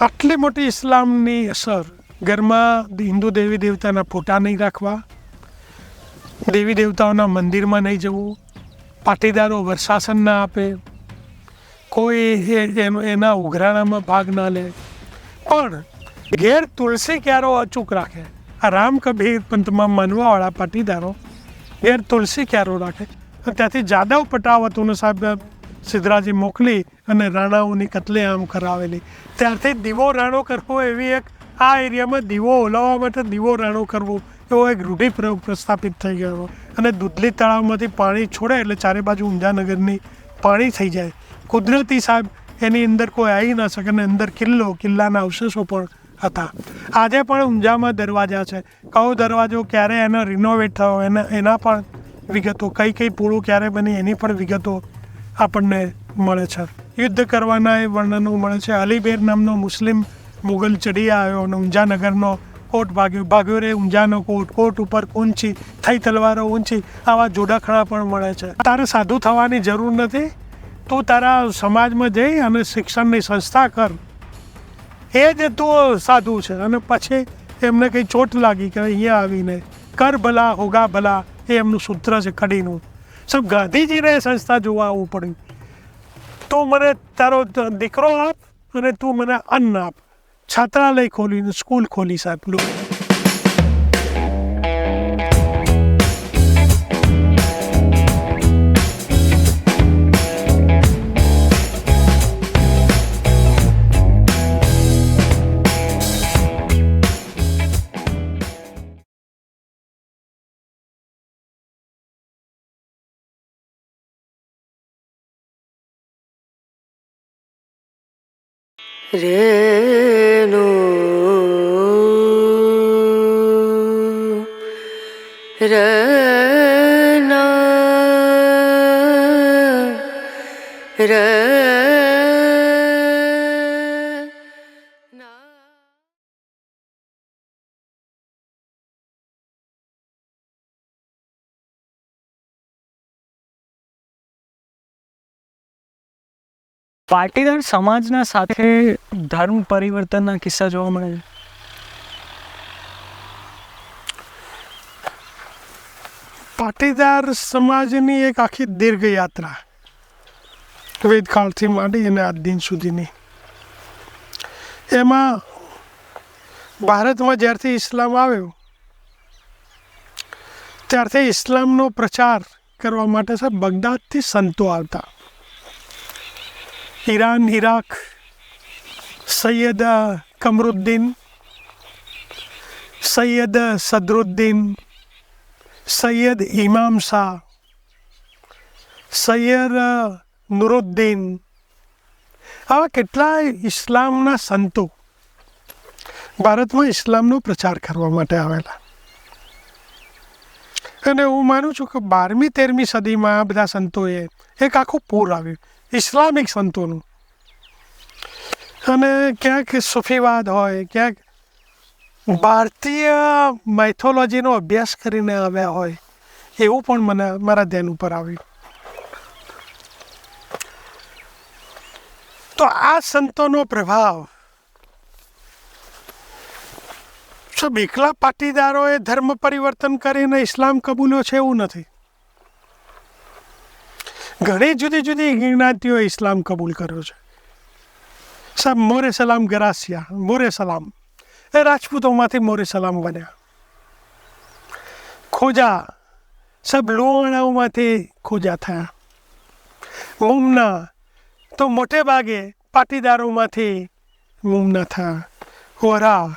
આટલી મોટી ઇસ્લામની અસર, ઘરમાં હિન્દુ દેવી દેવતાના ફોટા નહીં રાખવા, દેવી દેવતાઓના મંદિરમાં નહીં જવું, પાટીદારો વર્ષાસન ના આપે, કોઈ એના ઉઘરાણામાં ભાગ ના લે, પણ ઘેર તુલસી ક્યારો અચૂક રાખે. આ રામ કબીર પંથમાં માનવાવાળા પાટીદારો ઘેર તુલસી ક્યારો રાખે. ત્યાંથી જાદવ પટાવતોનો સાહેબ સિદ્ધરાજી મોકલી અને રાણાઓની કતલેઆમ કરાવેલી. ત્યારથી દીવો રાણો કરવો એવી એક આ એરિયામાં દીવો ઓલાવવા માટે દીવો રાણો કરવો એવો એક રૂઢિપ્રયોગ પ્રસ્થાપિત થઈ ગયો. અને દૂધલી તળાવમાંથી પાણી છોડે એટલે ચારે બાજુ ઊંઝાનગરની પાણી થઈ જાય. કુદરતી સાહેબ એની અંદર કોઈ આવી ના શકે. અને અંદર કિલ્લાના અવશેષો પણ હતા. આજે પણ ઊંઝામાં દરવાજા છે. કયો દરવાજો ક્યારે એનો રિનોવેટ થયો એના પણ વિગતો, કઈ પૂળો ક્યારે બની એની પણ વિગતો આપણને મળે છે. યુદ્ધ કરવાના એ વર્ણનો મળે છે. અલીબેર નામનો મુસ્લિમ મુગલ ચડી આવ્યો અને ઊંઝાનગરનો કોટ ભાગ્યો રે ઊંઝાનો કોટ ઉપર ઊંચી થઈ તલવારો ઊંચી, આવા જોડાખણા પણ મળે છે. તારે સાધુ થવાની જરૂર નથી. તું તારા સમાજમાં જઈ અને શિક્ષણની સંસ્થા કર, એ જ તું સાધુ છે. અને પછી એમને કંઈ ચોટ લાગી કે અહીંયા આવીને કર ભલા હોગા ભલા, એ એમનું સૂત્ર છે કડીનું. સબ ગાંધીજીને સંસ્થા જોવા આવવું પડ્યું. તું મને તારો દીકરો આપ અને તું મને અન્ન આપ. છાત્રાલય ખોલીને સ્કૂલ ખોલી સાહેબ લોકો. રેનો રના પાટીદાર સમાજના સાથે ધર્મ પરિવર્તનના કિસ્સા જોવા મળે છે. પાટીદાર સમાજની એક આખી દીર્ઘ યાત્રા, વેદકાળથી માંડી અને આજ દિન સુધીની, એમાં ભારતમાં જ્યારથી ઇસ્લામ આવ્યો ત્યારથી ઇસ્લામનો પ્રચાર કરવા માટે સાહેબ બગદાદથી સંતો આવતા. ઈરાન, ઈરાક, સૈયદ કમરુદ્દીન, સૈયદ સદરુદ્દીન, સૈયદ ઇમામ શાહ, સૈયદ નુરુદ્દીન, આવા કેટલાય ઇસ્લામના સંતો ભારતમાં ઇસ્લામનો પ્રચાર કરવા માટે આવેલા. અને હું માનું છું કે 12મી 13મી સદીમાં આ બધા સંતોએ એક આખું પૂર આવ્યું ઇસ્લામિક સંતોનું. અને ક્યાંક સુફીવાદ હોય, ક્યાંક ભારતીય માઇથોલોજીનો અભ્યાસ કરીને આવ્યા હોય, એવું પણ મને મારા ધ્યાન ઉપર આવ્યું. તો આ સંતોનો પ્રભાવ સબ એકલા પાટીદારોએ ધર્મ પરિવર્તન કરીને ઇસ્લામ કબૂલ્યો છે એવું નથી. ઘણી જુદી જુદી જ્ઞાતિઓએ ઇસ્લામ કબૂલ કર્યો છે. સાહેબ મોરે સલામ ગરાસિયા, મોરે સલામ એ રાજપૂતોમાંથી મોરે સલામ બન્યા. ખોજા સબ લુહાણાઓમાંથી ખોજા થયા. મુમના તો મોટે ભાગે પાટીદારોમાંથી મુમના થયા. વરા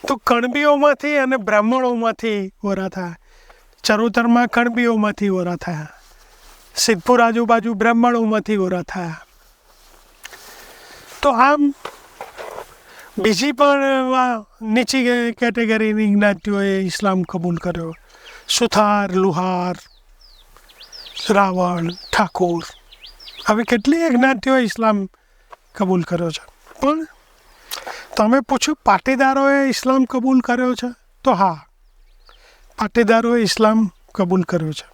તો કણબીઓમાંથી અને બ્રાહ્મણોમાંથી વરા થયા. ચરોતરમાં કણબીઓમાંથી વરા થયા. સિદ્ધપુર આજુબાજુ બ્રાહ્મણોમાંથી વરા થયા. તો આમ બીજી પણ નીચી કેટેગરીની જ્ઞાતિઓએ ઇસ્લામ કબૂલ કર્યો. સુથાર, લુહાર, રાવણ, ઠાકોર, આવી કેટલીય જ્ઞાતિઓએ ઇસ્લામ કબૂલ કર્યો છે. પણ તમે પૂછ્યું પાટીદારોએ ઇસ્લામ કબૂલ કર્યો છે, તો હા, પાટીદારોએ ઇસ્લામ કબૂલ કર્યો છે.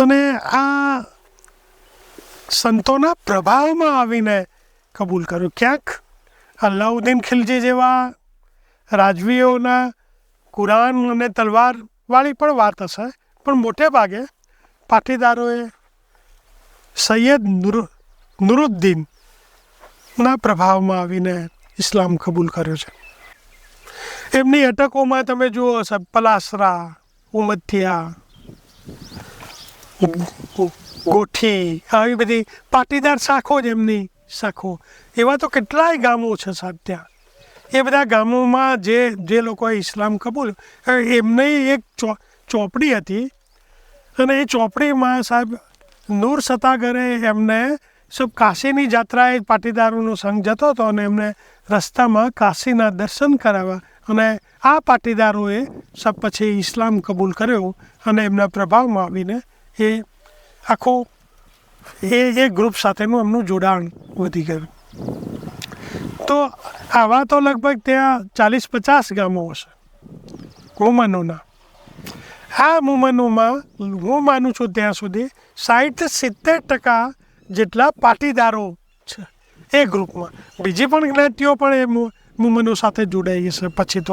અને આ સંતોના પ્રભાવમાં આવીને કબૂલ કર્યો. ક્યાંક અલાઉદ્દીન ખિલજી જેવા રાજવીઓના કુરાન અને તલવારવાળી પણ વાત હશે, પણ મોટે ભાગે પાટીદારોએ સૈયદ નુરુદ્દીનના પ્રભાવમાં આવીને ઇસ્લામ કબૂલ કર્યો છે. એમની અટકોમાં તમે જુઓ સાહેબ, પલાસરા, ઉમથિયા, ગોઠી, આવી બધી પાટીદાર શાખો જ એમની શાખો. એવા તો કેટલાય ગામો છે સાહેબ ત્યાં. એ બધા ગામોમાં જે લોકોએ ઇસ્લામ કબૂલ, એમની એક ચોપડી હતી અને એ ચોપડીમાં સાહેબ નૂર સતાગરે એમને સબ કાશીની જાત્રાએ પાટીદારોનો સંઘ જતો હતો અને એમને રસ્તામાં કાશીના દર્શન કરાવ્યા અને આ પાટીદારોએ સબ પછી ઇસ્લામ કબૂલ કર્યો અને એમના પ્રભાવમાં આવીને એ આખું એ ગ્રુપ સાથેનું એમનું જોડાણ વધી ગયું. તો આવા તો લગભગ ત્યાં 40-50 ગામો હશે મુમનોના. આ મુમનોમાં હું માનું છું ત્યાં સુધી 60-70% જેટલા પાટીદારો છે એ ગ્રુપમાં. બીજી પણ જ્ઞાતિઓ પણ એ મુમનો સાથે જોડાઈ હશે પછી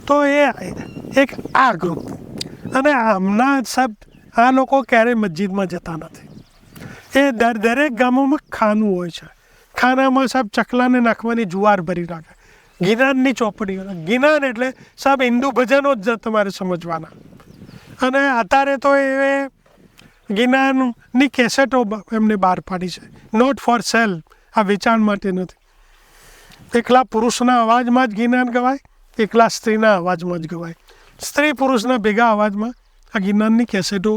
તો એ એક આ ગ્રુપ. અને હમણાં સાહેબ આ લોકો ક્યારેય મસ્જિદમાં જતા નથી. એ દરેક ગામોમાં ખાનું હોય છે. ખાનામાં સાહેબ ચકલાને નાખવાની જુવાર ભરી રાખે. ગિનાનની ચોપડીઓ. ગિનાન એટલે સાહેબ હિન્દુ ભજનો જ તમારે સમજવાના. અને અત્યારે તો એ ગિનાનની કેસેટો એમને બહાર પાડી છે. નોટ ફોર સેલ, આ વેચાણ માટે નથી. એકલા પુરુષના અવાજમાં જ ગિનાન ગવાય, એકલા સ્ત્રીના અવાજમાં જ ગવાય. સ્ત્રી પુરુષના ભેગા અવાજમાં આ ગિનાનની કેસેટો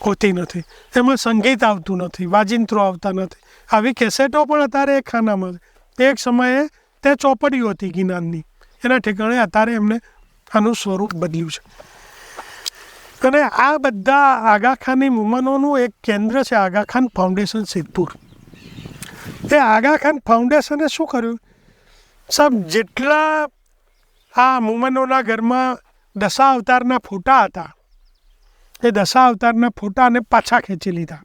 હોતી નથી. એમાં સંગીત આવતું નથી, વાજિંત્રો આવતા નથી. આવી કેસેટો પણ અત્યારે એક ખાનામાં છે. એક સમયે તે ચોપડીઓ હતી ગિનાનની, એના ઠેકાણે અત્યારે એમને આનું સ્વરૂપ બદલ્યું છે. અને આ બધા આગાખાની મુમનોનું એક કેન્દ્ર છે આગાખાન ફાઉન્ડેશન સિદ્ધપુર. એ આગાખાન ફાઉન્ડેશને શું કર્યું સાહેબ, જેટલા આ મુમનોના ઘરમાં દશા અવતારના ફોટા હતા એ દશા અવતારના ફોટાને પાછા ખેંચી લીધા.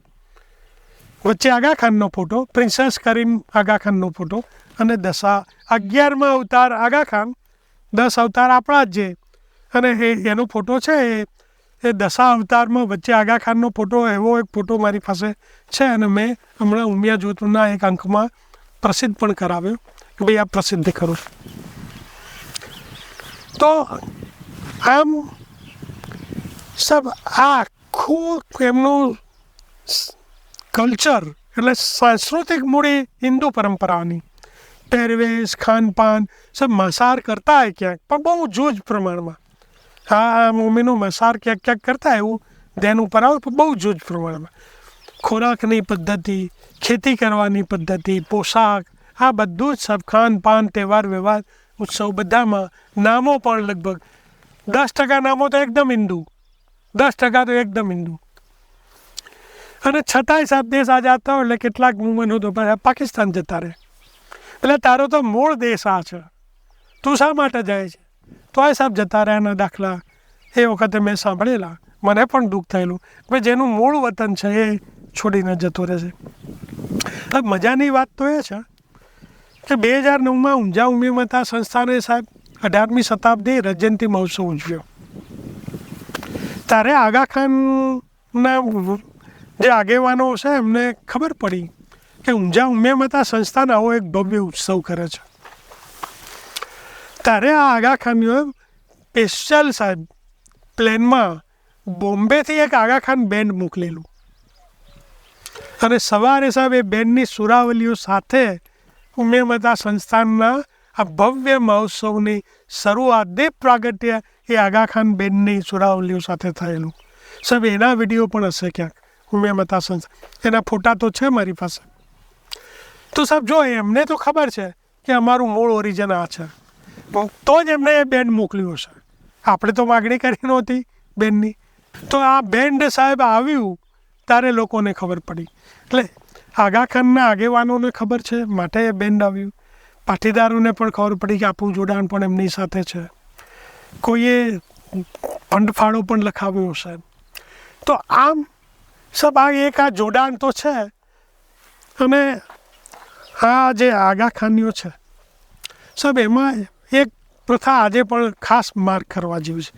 વચ્ચે આગાખાનનો ફોટો, પ્રિન્સેસ કરીમ આગાખાનનો ફોટો અને 11મા અવતાર આગાખાન, 10 અવતાર આપણા જ જે, અને એનો ફોટો છે એ દશા અવતારમાં વચ્ચે આગાખાનનો ફોટો, એવો એક ફોટો મારી પાસે છે અને મેં હમણાં ઉમિયા જ્યોતના એક અંકમાં પ્રસિદ્ધ પણ કરાવ્યો કે ભાઈ આ પ્રસિદ્ધ કરું. તો આમ સબ આ આખું એમનું કલ્ચર એટલે સાંસ્કૃતિક મૂડી હિન્દુ પરંપરાની, પહેરવેશ, ખાનપાન સબ મસાર કરતા હોય ક્યાંક, પણ બહુ જૂજ પ્રમાણમાં. હા, મમ્મીનું મસાર ક્યાંક ક્યાંક કરતા એવું ધ્યાન ઉપર આવે, પણ બહુ જૂજ પ્રમાણમાં. ખોરાકની પદ્ધતિ, ખેતી કરવાની પદ્ધતિ, પોશાક, આ બધું જ સબ ખાનપાન, તહેવાર વ્યવહાર, ઉત્સવ બધામાં નામો પણ લગભગ 10% નામો તો એકદમ હિન્દુ, 10% તો એકદમ હિન્દુ. અને છતાંય સાહેબ દેશ આઝાદ થયો એટલે કેટલાક મુવમેન્ટ હતો પાકિસ્તાન જતા રહે. એટલે તારો તો મૂળ દેશ આ છે, તું શા માટે જાય છે? તો આ સાહેબ જતા રહ્યાના દાખલા એ વખતે મેં સાંભળેલા. મને પણ દુઃખ થયેલું કે જેનું મૂળ વતન છે એ છોડીને જતો રહેશે. હવે મજાની વાત તો એ છે કે 2009માં ઊંઝા ઉમિયા સંસ્થાને સાહેબ 18મી શતાબ્દી રજયંતિ મહોત્સવ ઉજવ્યો. ત્યારે આગાખાનના જે આગેવાનો છે એમને ખબર પડી કે ઊંઝા ઉમિયા સંસ્થાન આવો એક ભવ્ય ઉત્સવ કરે છે. ત્યારે આ આગાખાનીઓએ સ્પેશિયલ સાહેબ પ્લેનમાં બોમ્બેથી એક આગાખાન બેન્ડ મોકલેલું અને સવારે સાહેબ એ બેન્ડની સુરાવલીઓ સાથે ઉમિયા સંસ્થાનના આ ભવ્ય મહોત્સવની શરૂઆત, દીપ પ્રાગટ્ય એ આગાખાન બેન્ડની સુરાવલીઓ સાથે થયેલું. સાહેબ એના વિડીયો પણ હશે ક્યાંક ઉમિયા સંસ્થાન, એના ફોટા તો છે મારી પાસે. તો સાહેબ જો એમને તો ખબર છે કે અમારું મૂળ ઓરિજિન આ છે, તો જ એમને એ બેન્ડ મોકલ્યું હશે. આપણે તો માગણી કરી નહોતી બેન્ડની. તો આ બેન્ડ સાહેબ આવ્યું ત્યારે લોકોને ખબર પડી. એટલે આગાખાનના આગેવાનોને ખબર છે માટે એ બેન્ડ આવ્યું. પાટીદારોને પણ ખબર પડી કે આપણું જોડાણ પણ એમની સાથે છે. કોઈએ ફંડ ફાળો પણ લખાવ્યો હશે. તો આમ સબ આ જોડાણ તો છે. અને આ જે આગાખાનીઓ છે સાહેબ, એમાં એક પ્રથા આજે પણ ખાસ માર્ક કરવા જેવી છે.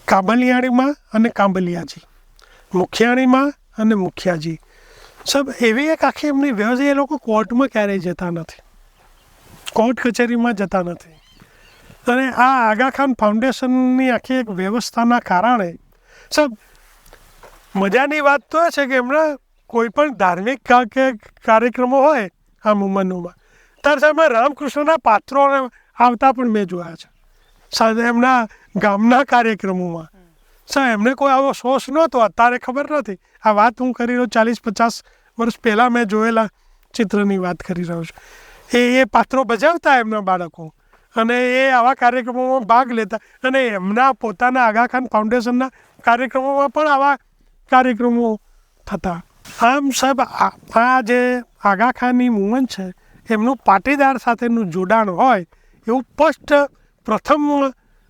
કાબલિયાણીમાં અને કાંબલિયાજી, મુખિયાણીમાં અને મુખિયાજી. સાહેબ એવી એક આખી એમની વ્યવસ્થા. એ લોકો કોર્ટમાં ક્યારેય જતા નથી, કોર્ટ કચેરીમાં જતા નથી. અને આ આગાખાન ફાઉન્ડેશનની આખી એક વ્યવસ્થાના કારણે સાહેબ મજાની વાત તો એ છે કે એમના કોઈ પણ ધાર્મિક કાર્યક્રમો હોય આ મુમન્નુમાં, ત્યારે સાહેબ રામકૃષ્ણના પાત્રો આવતા પણ મેં જોયા છે. સાથે એમના ગામના કાર્યક્રમોમાં સાહેબ એમને કોઈ આવો શોષ નહોતો. અત્યારે ખબર નથી, આ વાત હું કરી રહ્યો 40-50 વર્ષ પહેલાં મેં જોયેલા ચિત્રની વાત કરી રહ્યો છું. એ પાત્રો ભજવતા એમના બાળકો, અને એ આવા કાર્યક્રમોમાં ભાગ લેતા, અને એમના પોતાના આગાખાન ફાઉન્ડેશનના કાર્યક્રમોમાં પણ આવા કાર્યક્રમો થતા. આમ સાહેબ આ જે આગાખાની મૂવમેન્ટ છે એમનું પાટીદાર સાથેનું જોડાણ હોય એવું સ્પષ્ટ પ્રથમ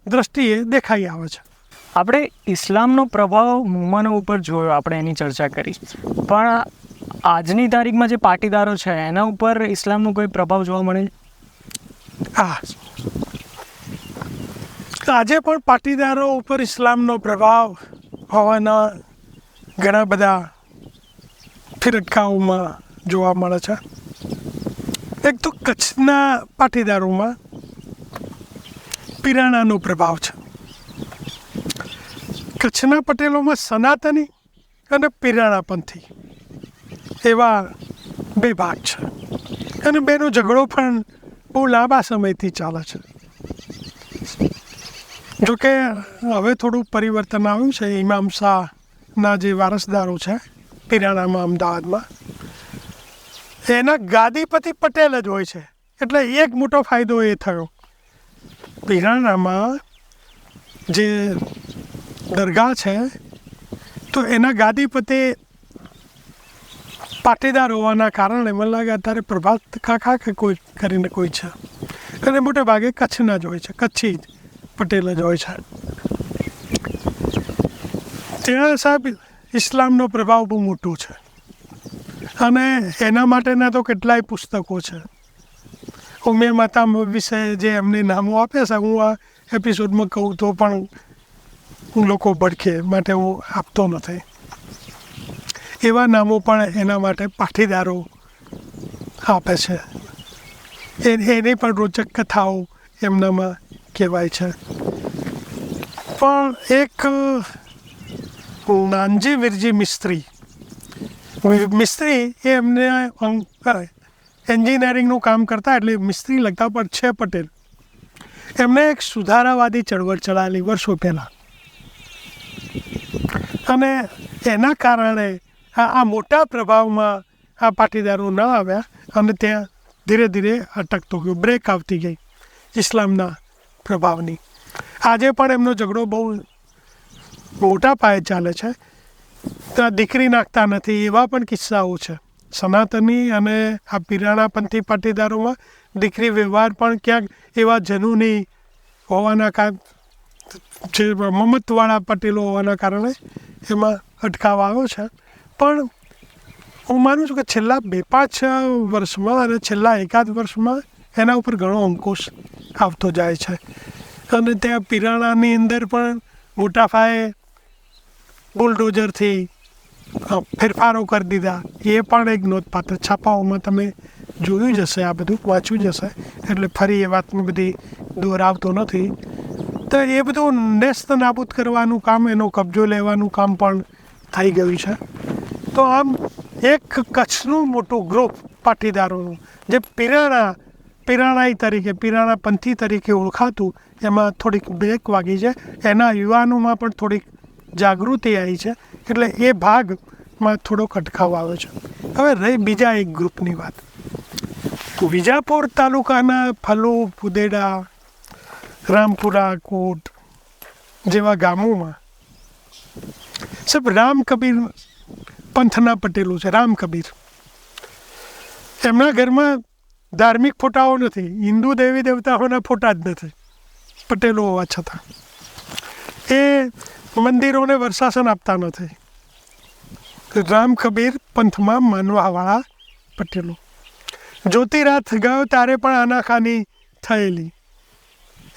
દ્રષ્ટિએ દેખાઈ આવે છે. આપણે ઇસ્લામનો પ્રભાવ મુમનો ઉપર જોયો, આપણે એની ચર્ચા કરી, પણ આજની તારીખમાં જે પાટીદારો છે એના ઉપર ઇસ્લામનો કોઈ પ્રભાવ જોવા મળે? હા, આજે પણ પાટીદારો ઉપર ઇસ્લામનો પ્રભાવ હોવાના ઘણા બધા ફિરકાઓમાં જોવા મળે છે. એક તો કચ્છના પાટીદારોમાં પિરાણાનો પ્રભાવ છે. કચ્છના પટેલોમાં સનાતની અને પિરાણાપંથી એવા બે ભાગ છે, અને બેનો ઝઘડો પણ બહુ લાંબા સમયથી ચાલે છે. જોકે હવે થોડું પરિવર્તન આવ્યું છે. ઇમામ શાહના જે વારસદારો છે પિરાણામાં, અમદાવાદમાં, એના ગાદીપતિ પટેલ જ હોય છે. એટલે એક મોટો ફાયદો એ થયો, પિરાણામાં જે દરગાહ છે તો એના ગાદીપતિ પાટીદાર હોવાના કારણે મને લાગે અત્યારે પ્રભાત કાકા કે કોઈ કરીને કોઈ છે, અને મોટે ભાગે કચ્છના જ હોય છે, કચ્છી પટેલ જ હોય છે. ત્યાં સાહેબ ઇસ્લામનો પ્રભાવ બહુ મોટો છે, અને એના માટેના તો કેટલાય પુસ્તકો છે. ઉમેર માતા વિશે જે એમને નામો આપ્યા છે, હું આ એપિસોડમાં કહું તો પણ લોકો ભડકે માટે હું આપતો નથી. એવા નામો પણ એના માટે પાટીદારો આપે છે. એની પણ રોચક કથાઓ એમનામાં કહેવાય છે. પણ એક નાનજી વિરજી મિસ્ત્રી એ એમને એન્જિનિયરિંગનું કામ કરતા, એટલે મિસ્ત્રી લગતા પણ છે પટેલ. એમને એક સુધારાવાદી ચળવળ ચલાવેલી વર્ષો પહેલાં, અને એના કારણે આ મોટા પ્રભાવમાં આ પાટીદારો ન આવ્યા, અને ત્યાં ધીરે ધીરે અટકતો ગયો, બ્રેક આવતી ગઈ ઇસ્લામના પ્રભાવની. આજે પણ એમનો ઝઘડો બહુ મોટા પાયે ચાલે છે. ત્યાં દીકરી નાખતા નથી એવા પણ કિસ્સાઓ છે. સનાતની અને આ પિરાણાપંથી પાટીદારોમાં દીકરી વ્યવહાર પણ ક્યાંક એવા જનૂની હોવાના જે મમતવાળા પટેલો હોવાના કારણે એમાં અટકાવ આવ્યો છે. પણ હું માનું છું કે છેલ્લા 2-5 વર્ષમાં અને છેલ્લા એકાદ વર્ષમાં એના ઉપર ઘણો અંકુશ આવતો જાય છે. અને ત્યાં પિરાણાની અંદર પણ મોટા પાયે બુલડોઝરથી ફેરફારો કરી દીધા. એ પણ એક નોંધપાત્ર, છાપાઓમાં તમે જોયું જ હશે, આ બધું વાંચ્યું જ હશે, એટલે ફરી એ વાતની બધી દોહરાવતો નથી. તો એ બધું નેસ્ત નાબૂદ કરવાનું કામ, એનો કબજો લેવાનું કામ પણ થઈ ગયું છે. તો આમ એક કચ્છનું મોટું ગ્રુપ પાટીદારોનું જે પિરાણાઈ તરીકે, પિરાણાપંથી તરીકે ઓળખાતું, એમાં થોડીક બ્રેક વાગી છે. એના યુવાનોમાં પણ થોડીક જાગૃતિ આવી છે, એટલે એ ભાગમાં થોડોક અટકાવ આવે છે. હવે રહી બીજા એક ગ્રુપની વાત. વિજાપુર તાલુકાના ફલો, ફુદેડા, રામપુરા કોટ જેવા ગામોમાં સાહેબ રામ કબીર પંથના પટેલો છે. રામ કબીર, એમના ઘરમાં ધાર્મિક ફોટાઓ નથી, હિન્દુ દેવી દેવતાઓના ફોટા જ નથી, પટેલો હોવા છતાં. એ મંદિરોને વર્ષાસન આપતા નથી. રામ કબીર પંથમાં માનવાવાળા પટેલો. જ્યોતિરથ ગયો ત્યારે પણ આનાકાની થયેલી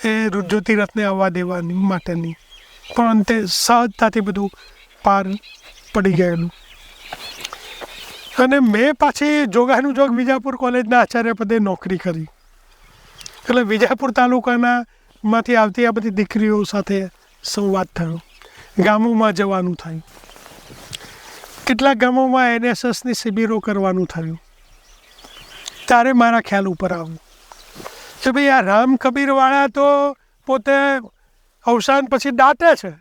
એ જ્યોતિરથને આવવા દેવાની માટેની, પણ અંતે સહજતાથી બધું પાર પડી ગયેલું. અને મેં પાછી જોગાનું જોગ વિજાપુર કોલેજના આચાર્ય પદે નોકરી કરી. એટલે વિજાપુર તાલુકામાંથી આવતી આ બધી દીકરીઓ સાથે સંવાદ થયો. ગામોમાં જવાનું થયું, કેટલાક ગામોમાં NSSની શિબિરો કરવાનું થયું. ત્યારે મારા ખ્યાલ ઉપર આવ્યું કે ભાઈ આ રામ કબીરવાળા તો પોતે અવસાન પછી દાટે છે,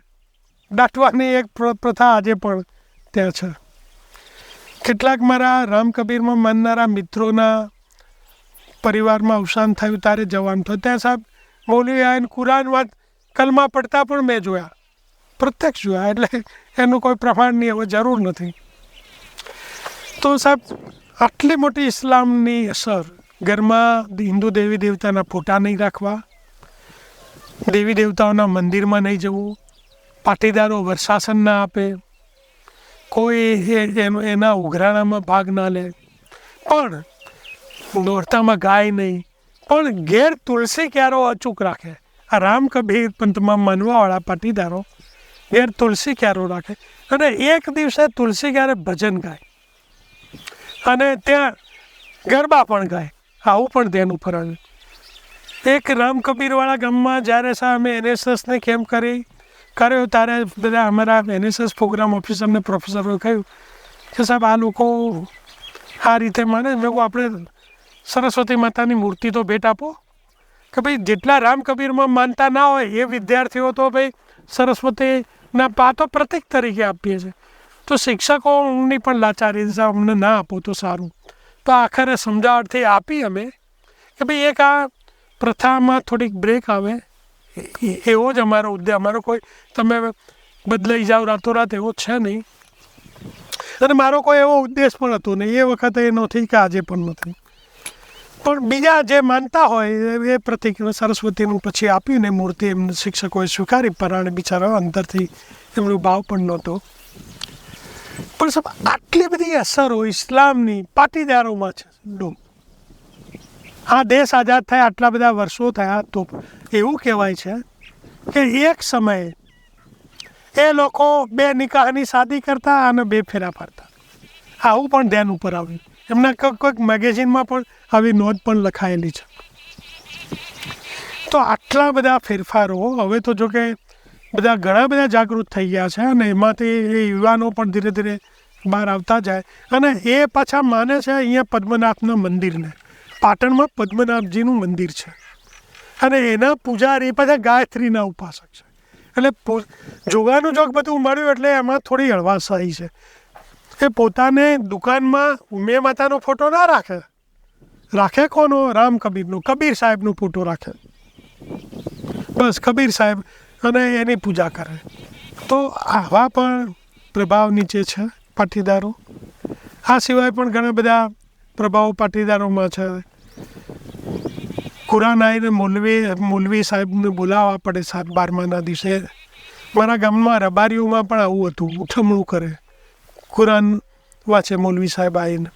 દાટવાની એક પ્રથા આજે પણ ત્યાં છે. કેટલાક મારા રામ કબીરમાં માનનારા મિત્રોના પરિવારમાં અવસાન થયું ત્યારે જવાનું થયું. ત્યાં સાહેબ મૌલવી આવીને કુરાનમાં કલમા પડતા પણ મેં જોયા, પ્રત્યક્ષ જોયા. એટલે એનું કોઈ પ્રમાણની હવે જરૂર નથી. તો સાહેબ આટલી મોટી ઇસ્લામની અસર, ઘરમાં હિન્દુ દેવી દેવતાના ફોટા નહીં રાખવા, દેવી દેવતાઓના મંદિરમાં નહીં જવું, પાટીદારો વર્ષાસન ના આપે, કોઈ એના ઉઘરાણામાં ભાગ ના લે, પણ નોરતામાં ગાય નહીં, પણ ઘેર તુલસી ક્યારો અચૂક રાખે. આ રામ કબીર પંથમાં માનવાવાળા પાટીદારો ઘેર તુલસી ક્યારો રાખે અને એક દિવસે તુલસી ક્યારે ભજન ગાય અને ત્યાં ગરબા પણ ગાય. આવું પણ ધ્યાન ઉપર આવ્યું. એક રામ કબીરવાળા ગામમાં જ્યારે સાહેબ અમે NSSને કેમ્પ કર્યો ત્યારે બધા અમારા NSS પ્રોગ્રામ ઓફિસરને પ્રોફેસરોએ કહ્યું કે સાહેબ આ લોકો આ રીતે માને. મેં કહું આપણે સરસ્વતી માતાની મૂર્તિ તો ભેટ આપો કે ભાઈ જેટલા રામ કબીરમાં માનતા ના હોય એ વિદ્યાર્થીઓ તો ભાઈ સરસ્વતીના પાતો પ્રતીક તરીકે આપીએ છીએ. તો શિક્ષકોની પણ લાચારી અમને ના આપો તો સારું. તો આખરે સમજાવટથી આપી અમે કે ભાઈ એક આ પ્રથામાં થોડીક બ્રેક આવે, એવો જ અમારો ઉદ્દેશ. અમારો કોઈ તમે બદલાઈ જાઓ રાતોરાત એવો છે નહીં, અને મારો કોઈ એવો ઉદ્દેશ પણ હતો નહીં. એ વખતે એ નથી કે આજે પણ નથી. પણ બીજા જે માનતા હોય એ પ્રતિક સરસ્વતીનું પછી આપ્યું ને મૂર્તિ એમને શિક્ષકોએ સ્વીકારી. પરાણે બિચારા અંદરથી એમનો ભાવ પણ નહોતો. પણ સાહેબ આટલી બધી અસરો ઇસ્લામની પાટીદારોમાં છે. આ દેશ આઝાદ થયા આટલા બધા વર્ષો થયા તો એવું કહેવાય છે કે એક સમયે એ લોકો 2 નિકાહની શાદી કરતા અને 2 ફેરા ફરતા. આવું પણ ધ્યાન ઉપર આવ્યું. એમના કોઈક મેગેઝિનમાં પણ આવી નોંધ પણ લખાયેલી છે. તો આટલા બધા ફેરફારો હવે તો જો કે બધા ઘણા બધા જાગૃત થઈ ગયા છે અને એમાંથી એ યુવાનો પણ ધીરે ધીરે બહાર આવતા જાય. અને એ પાછા માને છે અહીંયા પદ્મનાભના મંદિરને. પાટણમાં પદ્મનાભજીનું મંદિર છે અને એના પૂજારી પાછા ગાયત્રીના ઉપાસક છે. એટલે જોગાનું જોગ બધું મળ્યું એટલે એમાં થોડી હળવાશ આવી છે. એ પોતાને દુકાનમાં ઉમે માતાનો ફોટો ના રાખે કોનો? રામ કબીરનો, કબીર સાહેબનો ફોટો રાખે. બસ કબીર સાહેબ અને એની પૂજા કરે. તો આવા પણ પ્રભાવ નીચે છે પાટીદારો. આ સિવાય પણ ઘણા બધા પ્રભાવ પાટીદારોમાં છે. કુરાન આવીને મૌલવી સાહેબને બોલાવવા પડે 7-12માના દિવસે. મારા ગામમાં રબારીઓમાં પણ આવું હતું, ઉઠમણું કરે, કુરાન વાંચે મૌલવી સાહેબ આવીને.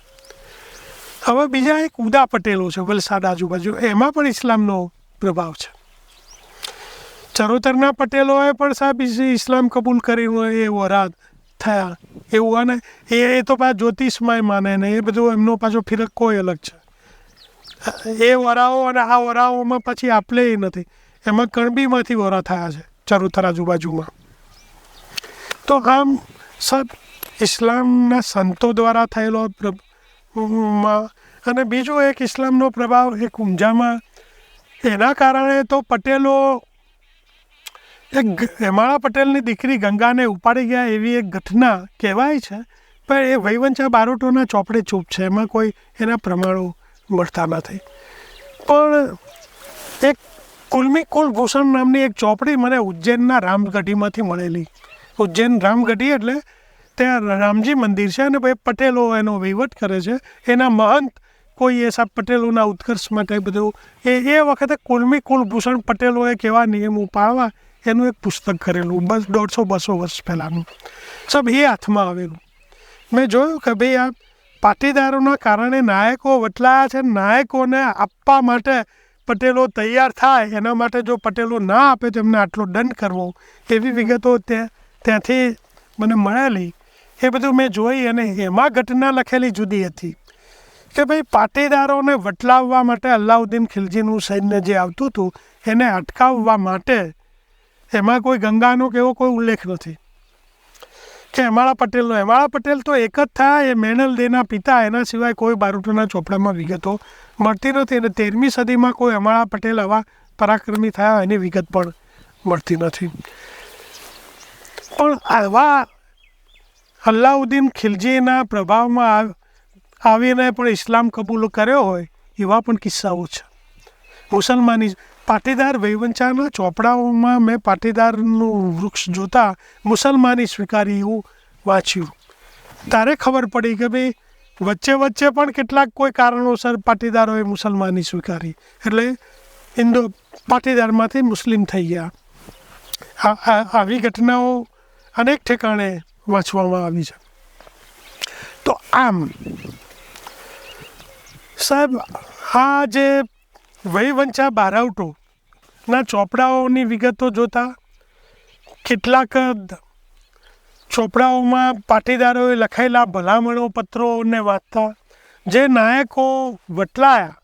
હવે બીજા એક ઉદા પટેલો છે વલસાડ આજુબાજુ, એમાં પણ ઇસ્લામનો પ્રભાવ છે. ચરોતરના પટેલોએ પણ સાહેબ ઇસ્લામ કબૂલ કરીને એ વરાદ થયા એવું. અને એ તો પાછા જ્યોતિષમાં માને ને એ બધું એમનો પાછો ફિરક્કો અલગ છે. એ વરાઓ અને આ વરાઓમાં પછી આપલે નથી. એમાં કણબીમાંથી વરા થયા છે ચરોતર આજુબાજુમાં. તો આમ સાહેબ ઇસ્લામના સંતો દ્વારા થયેલો અને બીજો એક ઇસ્લામનો પ્રભાવ એક ઊંઝામાં. એના કારણે તો પટેલો એક હેમાળા પટેલની દીકરી ગંગાને ઉપાડી ગયા એવી એક ઘટના કહેવાય છે. પણ એ વૈવંચા બારોટોના ચોપડે ચૂપ છે, એમાં કોઈ એના પ્રમાણો મળતા નથી. પણ એક કુલભૂષણ નામની એક ચોપડી મને ઉજ્જૈનના રામગઢીમાંથી મળેલી. ઉજ્જૈન રામગઢી એટલે ત્યાં રામજી મંદિર છે અને ભાઈ પટેલો એનો વહીવટ કરે છે. એના મહંત કોઈ એ સાહેબ પટેલોના ઉત્કર્ષ માટે બધું એ વખતે કુલભૂષણ પટેલોએ કેવા નિયમો પાળવા એનું એક પુસ્તક કરેલું, બસ 150-200 વર્ષ પહેલાંનું. સાહેબ એ હાથમાં આવેલું. મેં જોયું કે ભાઈ આ પાટીદારોના કારણે નાયકો વટલાયા છે. નાયકોને આપવા માટે પટેલો તૈયાર થાય, એના માટે જો પટેલો ના આપે તો એમને આટલો દંડ કરવો, એવી વિગતો ત્યાંથી મને મળેલી. એ બધું મેં જોઈ અને એમાં ઘટના લખેલી જુદી હતી કે ભાઈ પાટીદારોને વટલાવવા માટે અલાઉદ્દીન ખિલજીનું સૈન્ય જે આવતું હતું એને અટકાવવા માટે એમાં કોઈ ગંગાનો કે એવો કોઈ ઉલ્લેખ નથી કે હેમાળા પટેલનો. હેમાળા પટેલ તો એક જ થયા, એ મેનલ દેના પિતા, એના સિવાય કોઈ બારોટના ચોપડામાં વિગતો મળતી નથી. અને 13મી સદીમાં કોઈ હેમાળા પટેલ આવા પરાક્રમી થયા એની વિગત પણ મળતી નથી. પણ આવા અલાઉદ્દીન ખિલજીના પ્રભાવમાં આવીને પણ ઇસ્લામ કબૂલ કર્યો હોય એવા પણ કિસ્સાઓ છે. મુસલમાની પાટીદાર વૈવંચાના ચોપડાઓમાં મેં પાટીદારનું વૃક્ષ જોતા મુસલમાની સ્વીકારી એવું વાંચ્યું. તારે ખબર પડી કે ભાઈ વચ્ચે પણ કેટલાક કોઈ કારણોસર પાટીદારોએ મુસલમાની સ્વીકારી, એટલે પાટીદારમાંથી મુસ્લિમ થઈ ગયા. આવી ઘટનાઓ અનેક ઠેકાણે વાંચવામાં આવી છે. તો આમ સાહેબ, આ જે વૈવંચા બારાવટોના ચોપડાઓની વિગતો જોતા, કેટલાક ચોપડાઓમાં પાટીદારોએ લખાયેલા ભલામણો પત્રોને વાંચતા, જે નાયકો વટલાયા,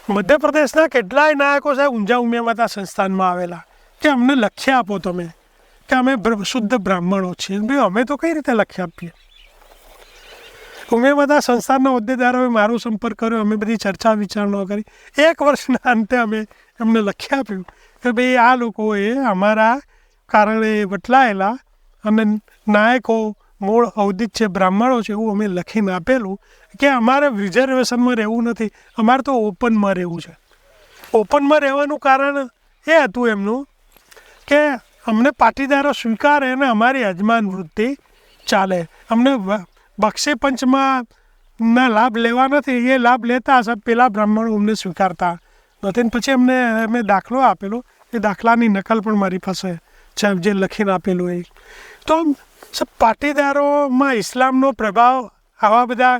મધ્યપ્રદેશના કેટલાય નાયકો સાહેબ ઊંઝા ઉમિયામાતા સંસ્થાનમાં આવેલા કે અમને લખી આપો તમે, કે અમે શુદ્ધ બ્રાહ્મણો છીએ. ભાઈ અમે તો કઈ રીતે લખી આપીએ? ઉમિયામાતા સંસ્થાનના હોદ્દેદારોએ મારો સંપર્ક કર્યો, અમે બધી ચર્ચા વિચારણા કરી. 1 વર્ષના અંતે અમે એમને લખી આપ્યું કે ભાઈ આ લોકોએ અમારા કારણે વટલાયેલા અને નાયકો મૂળ અવધિત છે, બ્રાહ્મણો છે, એવું અમે લખીને આપેલું કે અમારે રિઝર્વેશનમાં રહેવું નથી, અમારે તો ઓપનમાં રહેવું છે. ઓપનમાં રહેવાનું કારણ એ હતું એમનું કે અમને પાટીદારો સ્વીકારે અને અમારી યજમાન વૃત્તિ ચાલે. અમને બક્ષી પંચમાં ના લાભ લેવા નથી, એ લાભ લેતા સાહેબ પેલા બ્રાહ્મણો અમને સ્વીકારતા નથી. પછી અમે દાખલો આપેલો, એ દાખલાની નકલ પણ મારી પાસે છે, જે લખીને આપેલું એ. તો પાટીદારોમાં ઇસ્લામનો પ્રભાવ, આવા બધા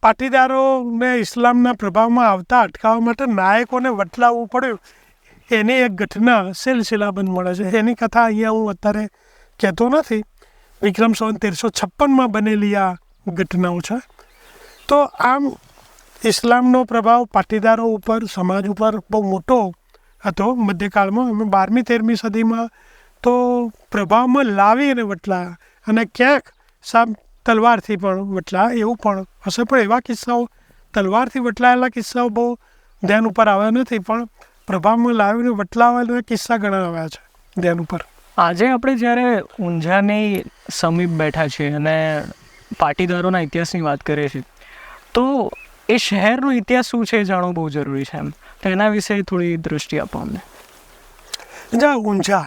પાટીદારોને ઇસ્લામના પ્રભાવમાં આવતા અટકાવવા માટે નાયકોને વટલાવવું પડ્યું, એની એક ઘટના સિલસિલાબંધ મળે છે. એની કથા અહીંયા હું અત્યારે કહેતો નથી. વિક્રમ સંવત 1356માં બનેલી આ ઘટનાઓ છે. તો આમ ઇસ્લામનો પ્રભાવ પાટીદારો ઉપર, સમાજ ઉપર બહુ મોટો હતો મધ્યકાળમાં. અમે 12મી 13મી સદીમાં તો પ્રભાવમાં લાવીને વટલાયા, અને ક્યાંક સાહેબ તલવારથી પણ વટલાયા એવું પણ હશે. પણ એવા કિસ્સાઓ, તલવારથી વટલાયેલા કિસ્સાઓ બહુ ધ્યાન ઉપર આવ્યા નથી, પણ પ્રભાવમાં લાવીને વટલાવેલા કિસ્સા ઘણા આવ્યા છે ધ્યાન ઉપર. આજે આપણે જ્યારે ઊંઝાની સમીપ બેઠા છીએ અને પાટીદારોના ઇતિહાસની વાત કરીએ છીએ, તો એ શહેરનો ઇતિહાસ શું છે જાણવું બહુ જરૂરી છે. એમ તો એના વિશે થોડી દૃષ્ટિ આપો અમને. ઊંઝા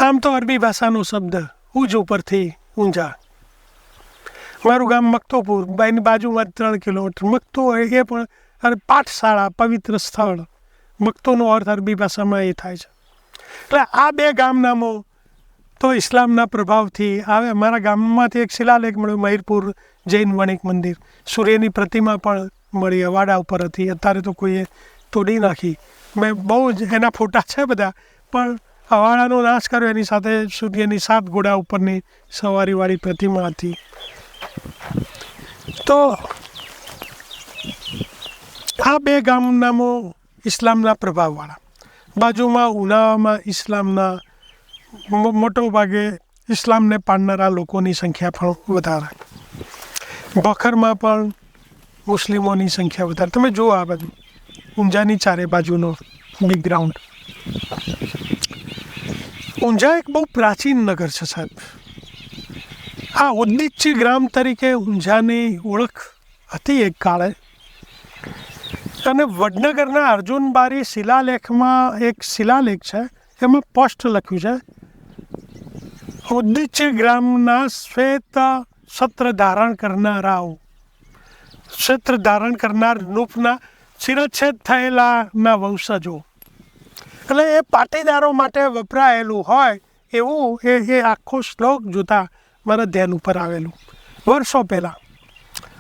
આમ તો અરબી ભાષાનો શબ્દ, ઉજ ઉપરથી ઊંઝા. મારું ગામ મક્તોપુર, એની બાજુમાં 3 કિલોમીટર. મક્તો એ પણ પાઠશાળા, પવિત્ર સ્થળ. મક્તોનો અર્થ અરબી ભાષામાં એ થાય છે. એટલે આ 2 ગામ નામો તો ઇસ્લામના પ્રભાવથી આવે. અમારા ગામમાંથી એક શિલાલેખ મળ્યો, મહીરપુર જૈન વણિક મંદિર. સૂર્યની પ્રતિમા પણ મળી, અવાડા ઉપર હતી. અત્યારે તો કોઈએ તોડી નાખી. મેં બહુ જ એના ફોટા છે બધા, પણ અવાડાનો નાશ કર્યો. એની સાથે સૂર્યની 7 ઘોડા ઉપરની સવારીવાળી પ્રતિમા હતી. તો આ 2 ગામ નામો ઇસ્લામના પ્રભાવવાળા. બાજુમાં ઉનાવામાં ઇસ્લામના મોટો ભાગે ઇસ્લામને પાડનારા લોકોની સંખ્યા પણ વધારે. ભખરમાં પણ મુસ્લિમોની સંખ્યા વધારે. તમે જુઓ આ બાજુ ઊંઝાની ચારે બાજુનો બેકગ્રાઉન્ડ. ઊંઝા એક બહુ પ્રાચીન નગર છે સાહેબ. આ ઉદ્દીચી ગ્રામ તરીકે ઊંઝાની ઓળખ હતી એક કાળે. અને વડનગરના અર્જુન બારી શિલાલેખમાં એક શિલાલેખ છે, એમાં સ્પષ્ટ લખ્યું છે, ઉદ્દીચી ગ્રામના શ્વેત છત્ર ધારણ કરનારાઓ, છત્ર ધારણ કરનાર નૃપના શિરચ્છેદ થયેલાના વંશજો. એટલે એ પાટીદારો માટે વપરાયેલું હોય એવું એ આખો શ્લોક જોતા મારા ધ્યાન ઉપર આવેલું. વર્ષો પહેલાં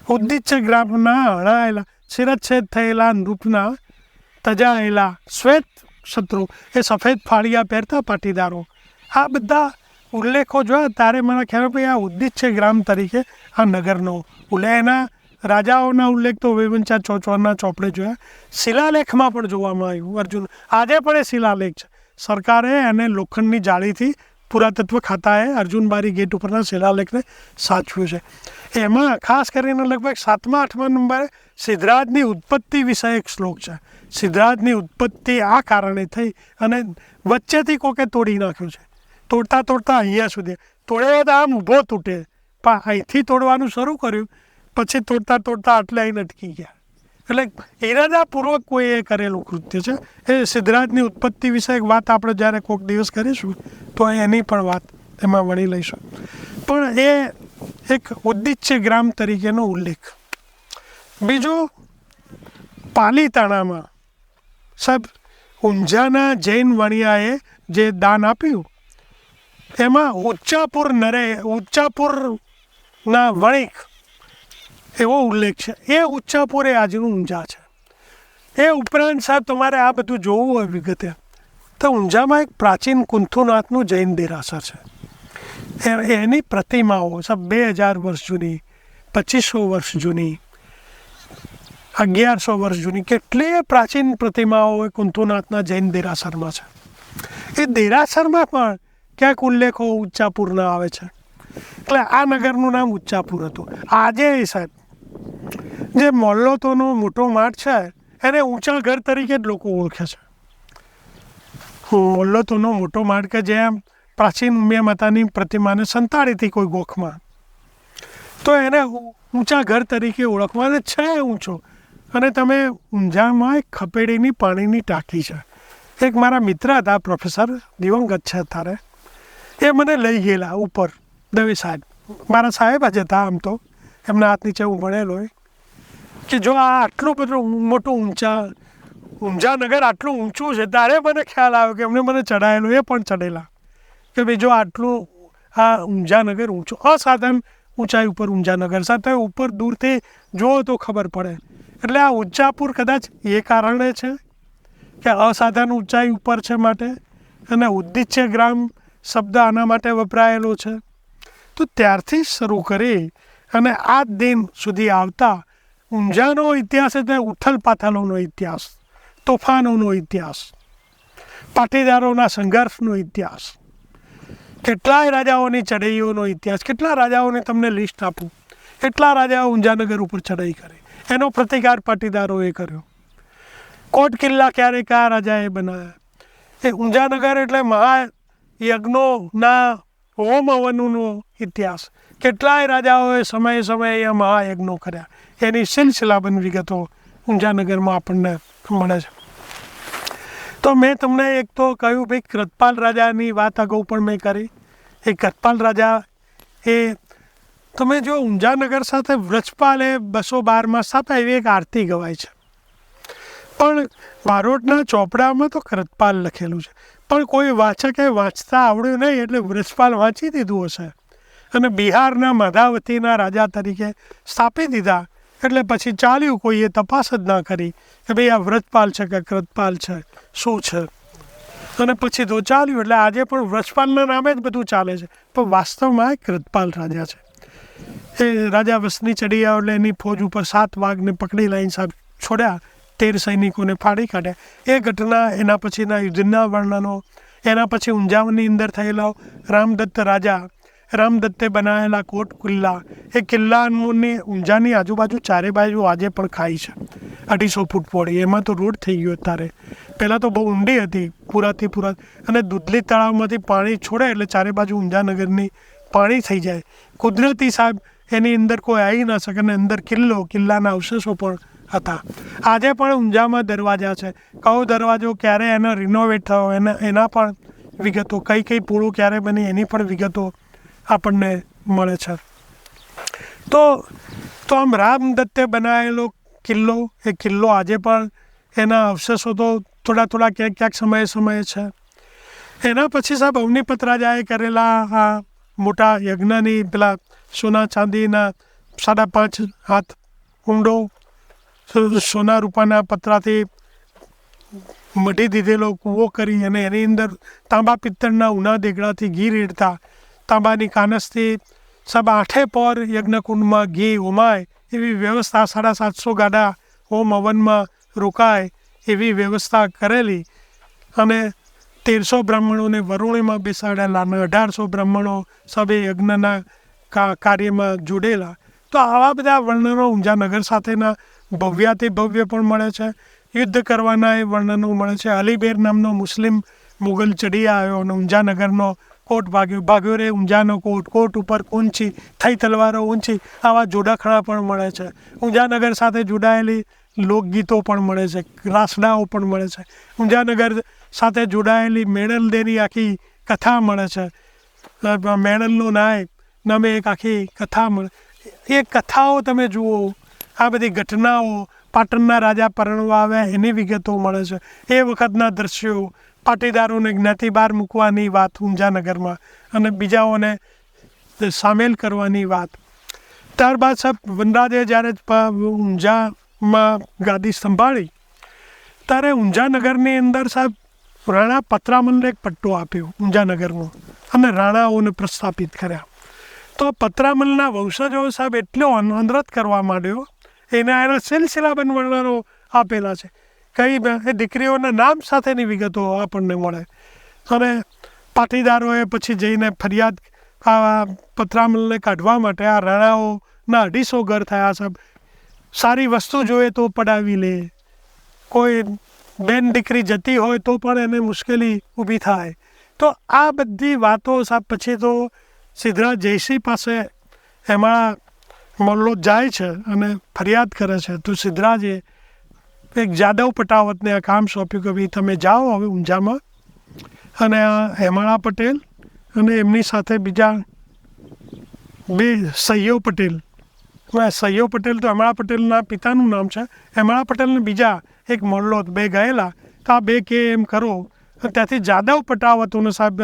ઉદ્દિચ્ચ ગ્રામના હણાયેલા શિરચ્છેદ થયેલા નૃપના તજાયેલા શ્વેત શત્રુ એ સફેદ ફાળિયા પહેરતા પાટીદારો, આ બધા ઉલ્લેખો જોયા ત્યારે મને ખ્યાલ ભાઈ આ ઉદ્દિચ્ચ ગ્રામ તરીકે આ નગરનો એના રાજાઓના ઉલ્લેખ તો વેવંચા ચોચવાના ચોપડે જોયા. શિલાલેખમાં પણ જોવામાં આવ્યું અર્જુન. આજે પણ એ શિલાલેખ છે. સરકારે એને લોખંડની જાળીથી પુરાતત્વ ખાતાએ અર્જુનબારી ગેટ ઉપરના શિલાલેખને સાચવ્યું છે. એમાં ખાસ કરીને લગભગ 7મા 8મા નંબરે સિદ્ધરાજની ઉત્પત્તિ વિશે એક શ્લોક છે. સિદ્ધરાજની ઉત્પત્તિ આ કારણે થઈ અને વચ્ચેથી કોકે તોડી નાખ્યું છે. તોડતા તોડતા અહીંયા સુધી તોડ્યા તો આમ ઊભો તૂટે, પણ અહીંથી તોડવાનું શરૂ કર્યું, પછી તોડતા તોડતા આટલે આવીને અટકી ગયા. એટલે ઇરાદાપૂર્વક કોઈએ કરેલું કૃત્ય છે. એ સિદ્ધરાજની ઉત્પત્તિ વિશે એક વાત આપણે જ્યારે કોઈક દિવસ કરીશું તો એની પણ વાત એમાં વણી લઈશું. પણ એ એક ઉદ્દિચ્ચ ગ્રામ તરીકેનો ઉલ્લેખ. બીજું પાલીતાણામાં સાહેબ ઊંઝાના જૈન વણિયાએ જે દાન આપ્યું એમાં ઉચ્ચાપુરના વણિક એવો ઉલ્લેખ છે. એ ઉચ્ચાપુર એ આજનું ઊંઝા છે. એ ઉપરાંત સાહેબ તમારે આ બધું જોવું હોય વિગતે તો ઊંઝામાં એક પ્રાચીન કુંથુનાથનું જૈન દેરાસર છે. એની પ્રતિમાઓ સાહેબ 2000 વર્ષ જૂની, 2500 વર્ષ જૂની, 1100 વર્ષ જૂની કેટલીય પ્રાચીન પ્રતિમાઓ એ કુંથુનાથના જૈન દેરાસરમાં છે. એ દેરાસરમાં પણ ક્યાંક ઉલ્લેખો ઉચ્ચાપુરના આવે છે. એટલે આ નગરનું નામ ઉચ્ચાપુર હતું. આજે સાહેબ જે મોલ્લોતોનો મોટો માઠ છે એને ઊંચા ઘર તરીકે જ લોકો ઓળખે છે. મોલ્લોતોનો મોટો માઠ કે જેમ પ્રાચીન ઉમિયા માતાની પ્રતિમાને સંતાડીથી કોઈ ગોખમાં, તો એને ઊંચા ઘર તરીકે ઓળખવાને છે ઊંચો. અને તમે ઊંઝામાં એક ખપેડીની પાણીની ટાંકી છે. એક મારા મિત્ર હતા પ્રોફેસર, દિવંગત છે અત્યારે, એ મને લઈ ગયેલા ઉપર. દવે સાહેબ મારા સાહેબ જ હતા આમ તો, એમના હાથ નીચે હું ભણેલો હોય કે જો આ આટલું બધું મોટું ઊંઝાનગર આટલું ઊંચું છે ત્યારે મને ખ્યાલ આવ્યો કે એમને મને ચડાયેલો, એ પણ ચડેલા કે ભાઈ જો આટલું આ ઊંઝાનગર ઊંચું અસાધારણ ઊંચાઈ ઉપર ઊંઝાનગર સાથે ઉપર દૂરથી જુઓ તો ખબર પડે. એટલે આ ઉચ્ચાપુર કદાચ એ કારણે છે કે અસાધારણ ઊંચાઈ ઉપર છે માટે, અને ઉદ્દિચ્ચ ગ્રામ શબ્દ આના માટે વપરાયેલો છે. તો ત્યારથી શરૂ કરી અને આ દિન સુધી આવતા ઊંઝાનો ઇતિહાસ એટલે ઉથલ પાથલોનો ઇતિહાસ, તોફાનોનો ઇતિહાસ, પાટીદારોના સંઘર્ષનો ઇતિહાસ, કેટલાય રાજાઓની ચઢાઈઓનો ઇતિહાસ. કેટલા રાજાઓની તમને લિસ્ટ આપું, એટલા રાજાઓ ઊંઝાનગર ઉપર ચઢાઈ કરી, એનો પ્રતિકાર પાટીદારોએ કર્યો. કોટ કિલ્લા ક્યારે કયા રાજાએ બનાવ્યા. એ ઊંઝાનગર એટલે મહાયજ્ઞોના હોમ હવનનો ઇતિહાસ. કેટલાય રાજાઓએ સમયે સમયે મહાયજ્ઞો કર્યા. એની સિલસિલાબંધ વિગતો ઊંઝાનગરમાં આપણને મળે છે. તો મેં તમને એક તો કહ્યું ભાઈ કૃતપાલ રાજાની વાત અગાઉ પણ મેં કરી. એ કૃતપાલ રાજા એ તમે જો ઊંઝાનગર સાથે વ્રજપાલે 212માં સ્થાપ્યા એવી એક આરતી ગવાય છે. પણ બારોટના ચોપડામાં તો કૃતપાલ લખેલું છે, પણ કોઈ વાચકે વાંચતા આવડ્યું નહીં એટલે વ્રજપાલ વાંચી દીધું હશે અને બિહારના માધાવતીના રાજા તરીકે સ્થાપી દીધા. એટલે પછી ચાલ્યું, કોઈએ તપાસ જ ના કરી કે ભાઈ આ વ્રજપાલ છે કે કૃતપાલ છે, શું છે, અને પછી તો ચાલ્યું. એટલે આજે પણ વ્રજપાલના નામે જ બધું ચાલે છે, પણ વાસ્તવમાં એ કૃતપાલ રાજા છે. એ રાજા વસની ચડી આવ્યો એટલે એની ફોજ ઉપર 7 વાઘને પકડી લાઈન સાહેબ છોડ્યા, 13 સૈનિકોને ફાડી કાઢ્યા. એ ઘટના, એના પછીના યુદ્ધના વર્ણનો, એના પછી ઊંઝાની અંદર થયેલા રામદત્ત રાજા, રામદત્તે બનાવેલા કોટ કિલ્લા, એ કિલ્લાની ઊંઝાની આજુબાજુ ચારે બાજુ આજે પણ ખાઈ છે 250 ફૂટ પહોળી. એમાં તો રોડ થઈ ગયો અત્યારે, પહેલાં તો બહુ ઊંડી હતી પૂરાથી પૂરા, અને દૂધલી તળાવમાંથી પાણી છોડે એટલે ચારે બાજુ ઊંઝાનગરની પાણી થઈ જાય. કુદરતી સાહેબ એની અંદર કોઈ આવી ના શકે, અને અંદર કિલ્લાના અવશેષો પણ હતા. આજે પણ ઊંઝામાં દરવાજા છે. કયો દરવાજો ક્યારે એનો રિનોવેટ થયો એના પણ વિગતો, કઈ પૂળો ક્યારે બની એની પણ વિગતો આપણને મળે છે. તો આમ રામદત્તે બનાવેલો કિલ્લો, એ કિલ્લો આજે પણ એના અવશેષો તો થોડા ક્યાંક સમયે છે. એના પછી સાહેબ અવનીપત રાજાએ કરેલા આ મોટા યજ્ઞની પેલા સોના ચાંદીના 5.5 હાથ ઊંડો સોના રૂપાના પતરાથી મઢી દીધેલો કૂવો કરી અને એની અંદર તાંબા પિત્તળના ઉના દેગડાથી ઘી રેડતા, તાંબાની કાનસથી 8 પોર યજ્ઞકુંડમાં ઘી ઉમાય એવી વ્યવસ્થા, 750 ગાડા હોમ હવનમાં રોકાય એવી વ્યવસ્થા કરેલી. અને 1300 બ્રાહ્મણોને વરુણીમાં બેસાડેલા અને 1800 બ્રાહ્મણો સભે યજ્ઞના કાર્યમાં જોડેલા. તો આવા બધા વર્ણનો ઊંઝાનગર સાથેના ભવ્યાતિ ભવ્ય પણ મળે છે. યુદ્ધ કરવાના એ વર્ણનો મળે છે. અલીબેર નામનો મુસ્લિમ મુગલ ચડી આવ્યો અને ઊંઝાનગરનો કોટ ભાગ્યો રે ઊંઝાનો કોટ, કોટ ઉપર ઊંચી થઈ તલવારો ઊંચી, આવા જોડાખણા પણ મળે છે. ઊંઝાનગર સાથે જોડાયેલી લોકગીતો પણ મળે છે, રાસડાઓ પણ મળે છે. ઊંઝાનગર સાથે જોડાયેલી મેણલદેની આખી કથા મળે છે. મેણલનો નાય નામે એક આખી કથા મળે. એ કથાઓ તમે જુઓ, આ બધી ઘટનાઓ, પાટણના રાજા પરણવા આવ્યા એની વિગતો મળે છે. એ વખતના દ્રશ્યો, પાટીદારોને જ્ઞાતિ બહાર મૂકવાની વાત ઊંઝાનગરમાં અને બીજાઓને સામેલ કરવાની વાત. ત્યારબાદ સાહેબ વનરાજે જ્યારે ઊંઝામાં ગાદી સંભાળી ત્યારે ઊંઝાનગરની અંદર સાહેબ રાણા પતરામલને એક પટ્ટો આપ્યો ઊંઝાનગરનો અને રાણાઓને પ્રસ્થાપિત કર્યા. તો પતરામલના વંશજો સાહેબ એટલો અનહદરત કરવા માંડ્યો, એના સિલસિલાબંધ વર્ણનો આપેલા છે. કઈ એ દીકરીઓના નામ સાથેની વિગતો આપણને મળે. અને પાટીદારોએ પછી જઈને ફરિયાદ પતરામલને કાઢવા માટે આ રાણાઓના 250 ઘર થયા સાહેબ. સારી વસ્તુ જોઈએ તો પડાવી લે, કોઈ બેન દીકરી જતી હોય તો પણ એને મુશ્કેલી ઊભી થાય. તો આ બધી વાતો સાહેબ પછી તો સિદ્ધરાજ જયસિંહ પાસે એમાં મલ્લો જાય છે અને ફરિયાદ કરે છે. તો સિદ્ધરાજે એક જાદવ પટાવતને આ કામ સોંપ્યું કે ભાઈ તમે જાઓ હવે ઊંઝામાં, અને આ હેમાળા પટેલ અને એમની સાથે બીજા 2 સૈયો પટેલ, સૈયો પટેલ તો હેમાળા પટેલના પિતાનું નામ છે, હેમાળા પટેલને બીજા એક મલ્લો 2 ગયેલા. તો આ 2 કે એમ કરો. ત્યાંથી જાદવ પટાવતોને સાહેબ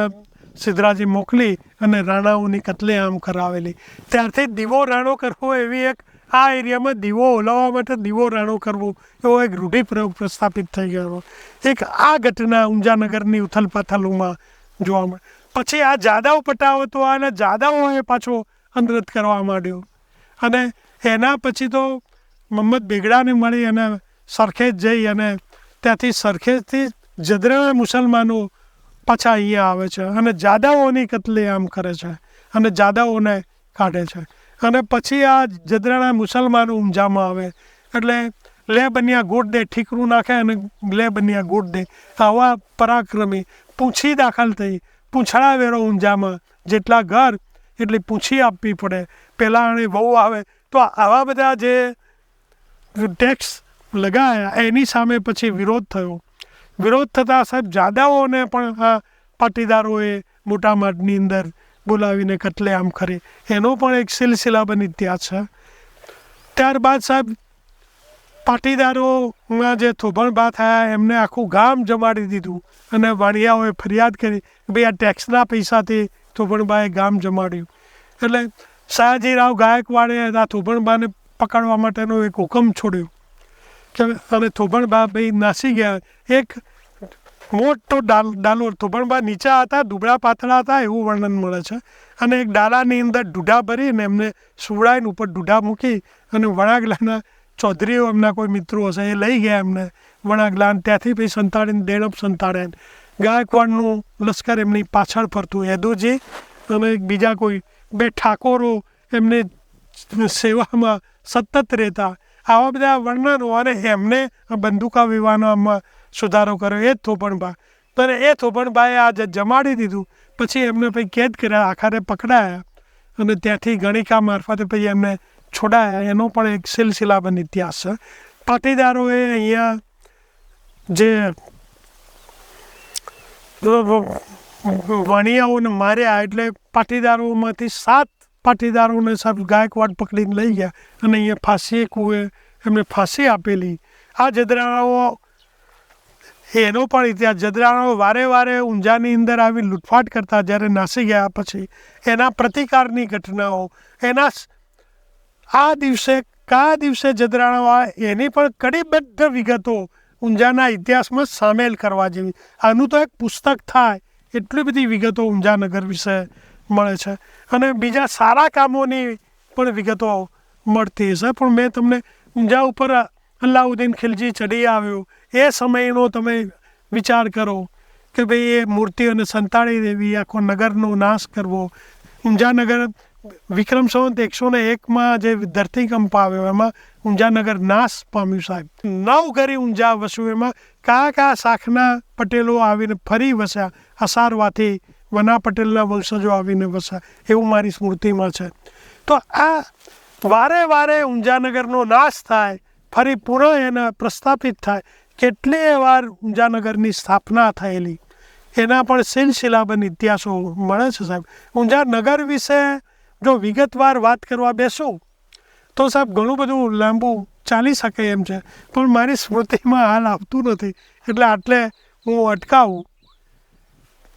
સિદ્ધરાજે મોકલી અને રાણાઓની કતલેઆમ કરાવેલી. ત્યારથી દીવો રાણો કરવો એવી એક આ એરિયામાં દીવો ઓલાવવા માટે દીવો રાણો કરવો એવો એક રૂઢિપ્રયોગ પ્રસ્થાપિત થઈ ગયો. એક આ ઘટના ઊંઝાનગરની ઉથલપાથલોમાં જોવા મળે. પછી આ જાદવ પટાવતો અને જાદવોએ પાછો અનરત કરવા માંડ્યો. અને એના પછી તો મહમ્મદ બેગડાને મળી અને સરખેજ જઈ અને ત્યાંથી સરખેજથી જદરા મુસલમાનો પાછા અહીંયા આવે છે અને જાદવોની કતલેઆમ કરે છે અને જાદવોને કાઢે છે. અને પછી આ જદરાના મુસલમાનો ઊંઝામાં આવે એટલે લે બન્યા ગોટ દે ઠીકરું નાખે અને લે બન્યા ગોટ દે. આવા પરાક્રમી પૂંછી દાખલ થઈ. પૂંછડા વેરો ઊંઝામાં, જેટલા ઘર એટલી પૂંછી આપવી પડે. પહેલાં વહુ આવે તો આવા બધા જે ટેક્સ લગાયા એની સામે પછી વિરોધ થયો. વિરોધ થતાં સાહેબ જાદવોને પણ આ પાટીદારોએ મોટા મઢની અંદર બોલાવીને કતલેઆમ કરી. એનો પણ એક સિલસિલાબંધ ઇતિહાસ છે. ત્યારબાદ સાહેબ પાટીદારોમાં જે થોભણબા થયા એમને આખું ગામ જમાડી દીધું અને વાણિયાઓએ ફરિયાદ કરી ભાઈ આ ટેક્સના પૈસાથી થોભણબાએ ગામ જમાડ્યું. એટલે સયાજીરાવ ગાયકવાડે આ થોભણબાને પકડવા માટેનો એક હુકમ છોડ્યો કે અને થોભણબા ભાઈ નાસી ગયા. એક મોટો ડાલો, થોભણબા નીચા હતા, દુબળા પાતળા હતા એવું વર્ણન મળે છે. અને એક ડાલાની અંદર ઢૂઢા ભરીને એમને સુવડાવીને ઉપર ઢૂઢા મૂકી અને વણાગલાના ચૌધરીઓ એમના કોઈ મિત્રો હશે એ લઈ ગયા એમને વણાગલા. ત્યાંથી પછી સંતાડીને દેણપ સંતાડ્યા. ગાયકવાડનું લશ્કર એમની પાછળ ફરતું, યદુજી અને બીજા કોઈ 2 ઠાકોરો એમને સેવામાં સતત રહેતા. આવા બધા વર્ણનો. અને એમને બંદૂકા વિવાનમાં સુધારો કર્યો એ જ થોભણબા. અને એ થોભણબાએ આ જમાડી દીધું. પછી એમને પછી કેદ કર્યા, આખરે પકડાયા અને ત્યાંથી ગણિકા મારફતે પછી એમને છોડાયા. એનો પણ એક સિલસિલાબંધ ઇતિહાસ છે. પાટીદારોએ અહીંયા જે વાણિયાઓને માર્યા એટલે પાટીદારોમાંથી 7 પાટીદારોને સાહેબ ગાયકવાડ પકડીને લઈ ગયા અને અહીંયા ફાંસી કુએ એમને ફાંસી આપેલી. આ જદરાઓ એનો પણ ઇતિહાસ. જદરાણાઓ વારે વારે ઊંઝાની અંદર આવી લૂંટફાટ કરતા, જ્યારે નાસી ગયા પછી એના પ્રતિકારની ઘટનાઓ, એના આ દિવસે કયા દિવસે જદરાણાઓ આવે એની પણ કડીબદ્ધ વિગતો ઊંઝાના ઇતિહાસમાં સામેલ કરવા જેવી. આનું તો એક પુસ્તક થાય એટલી બધી વિગતો ઊંઝાનગર વિશે મળે છે. અને બીજા સારા કામોની પણ વિગતો મળતી હશે. પણ મેં તમને ઊંઝા ઉપર અલાઉદ્દીન ખિલજી ચડી આવ્યો એ સમયનો તમે વિચાર કરો કે ભાઈ એ મૂર્તિઓને સંતાડી દેવી, આખો નગરનો નાશ કરવો. ઊંઝાનગર વિક્રમ સંવત 101માં જે ધરતીકંપ આવ્યો એમાં ઊંઝાનગર નાશ પામ્યું સાહેબ. 9 ઘરી ઊંઝા વસ્યું. એમાં કયા શાખના પટેલો આવીને ફરી વસ્યા, અસારવાથી વના પટેલના વંશજો આવીને વસ્યા, એવું મારી સ્મૃતિમાં છે. તો આ વારે વારે ઊંઝાનગરનો નાશ થાય, ફરી પુનઃ એને પ્રસ્થાપિત થાય. કેટલીય વાર ઊંઝાનગરની સ્થાપના થયેલી એના પણ સિલસિલાબંધ ઇતિહાસો મળે છે સાહેબ. ઊંઝાનગર વિશે જો વિગતવાર વાત કરવા બેસું તો સાહેબ ઘણું બધું લાંબુ ચાલી શકે એમ છે, પણ મારી સ્મૃતિમાં હાલ આવતું નથી, એટલે આટલે હું અટકાવું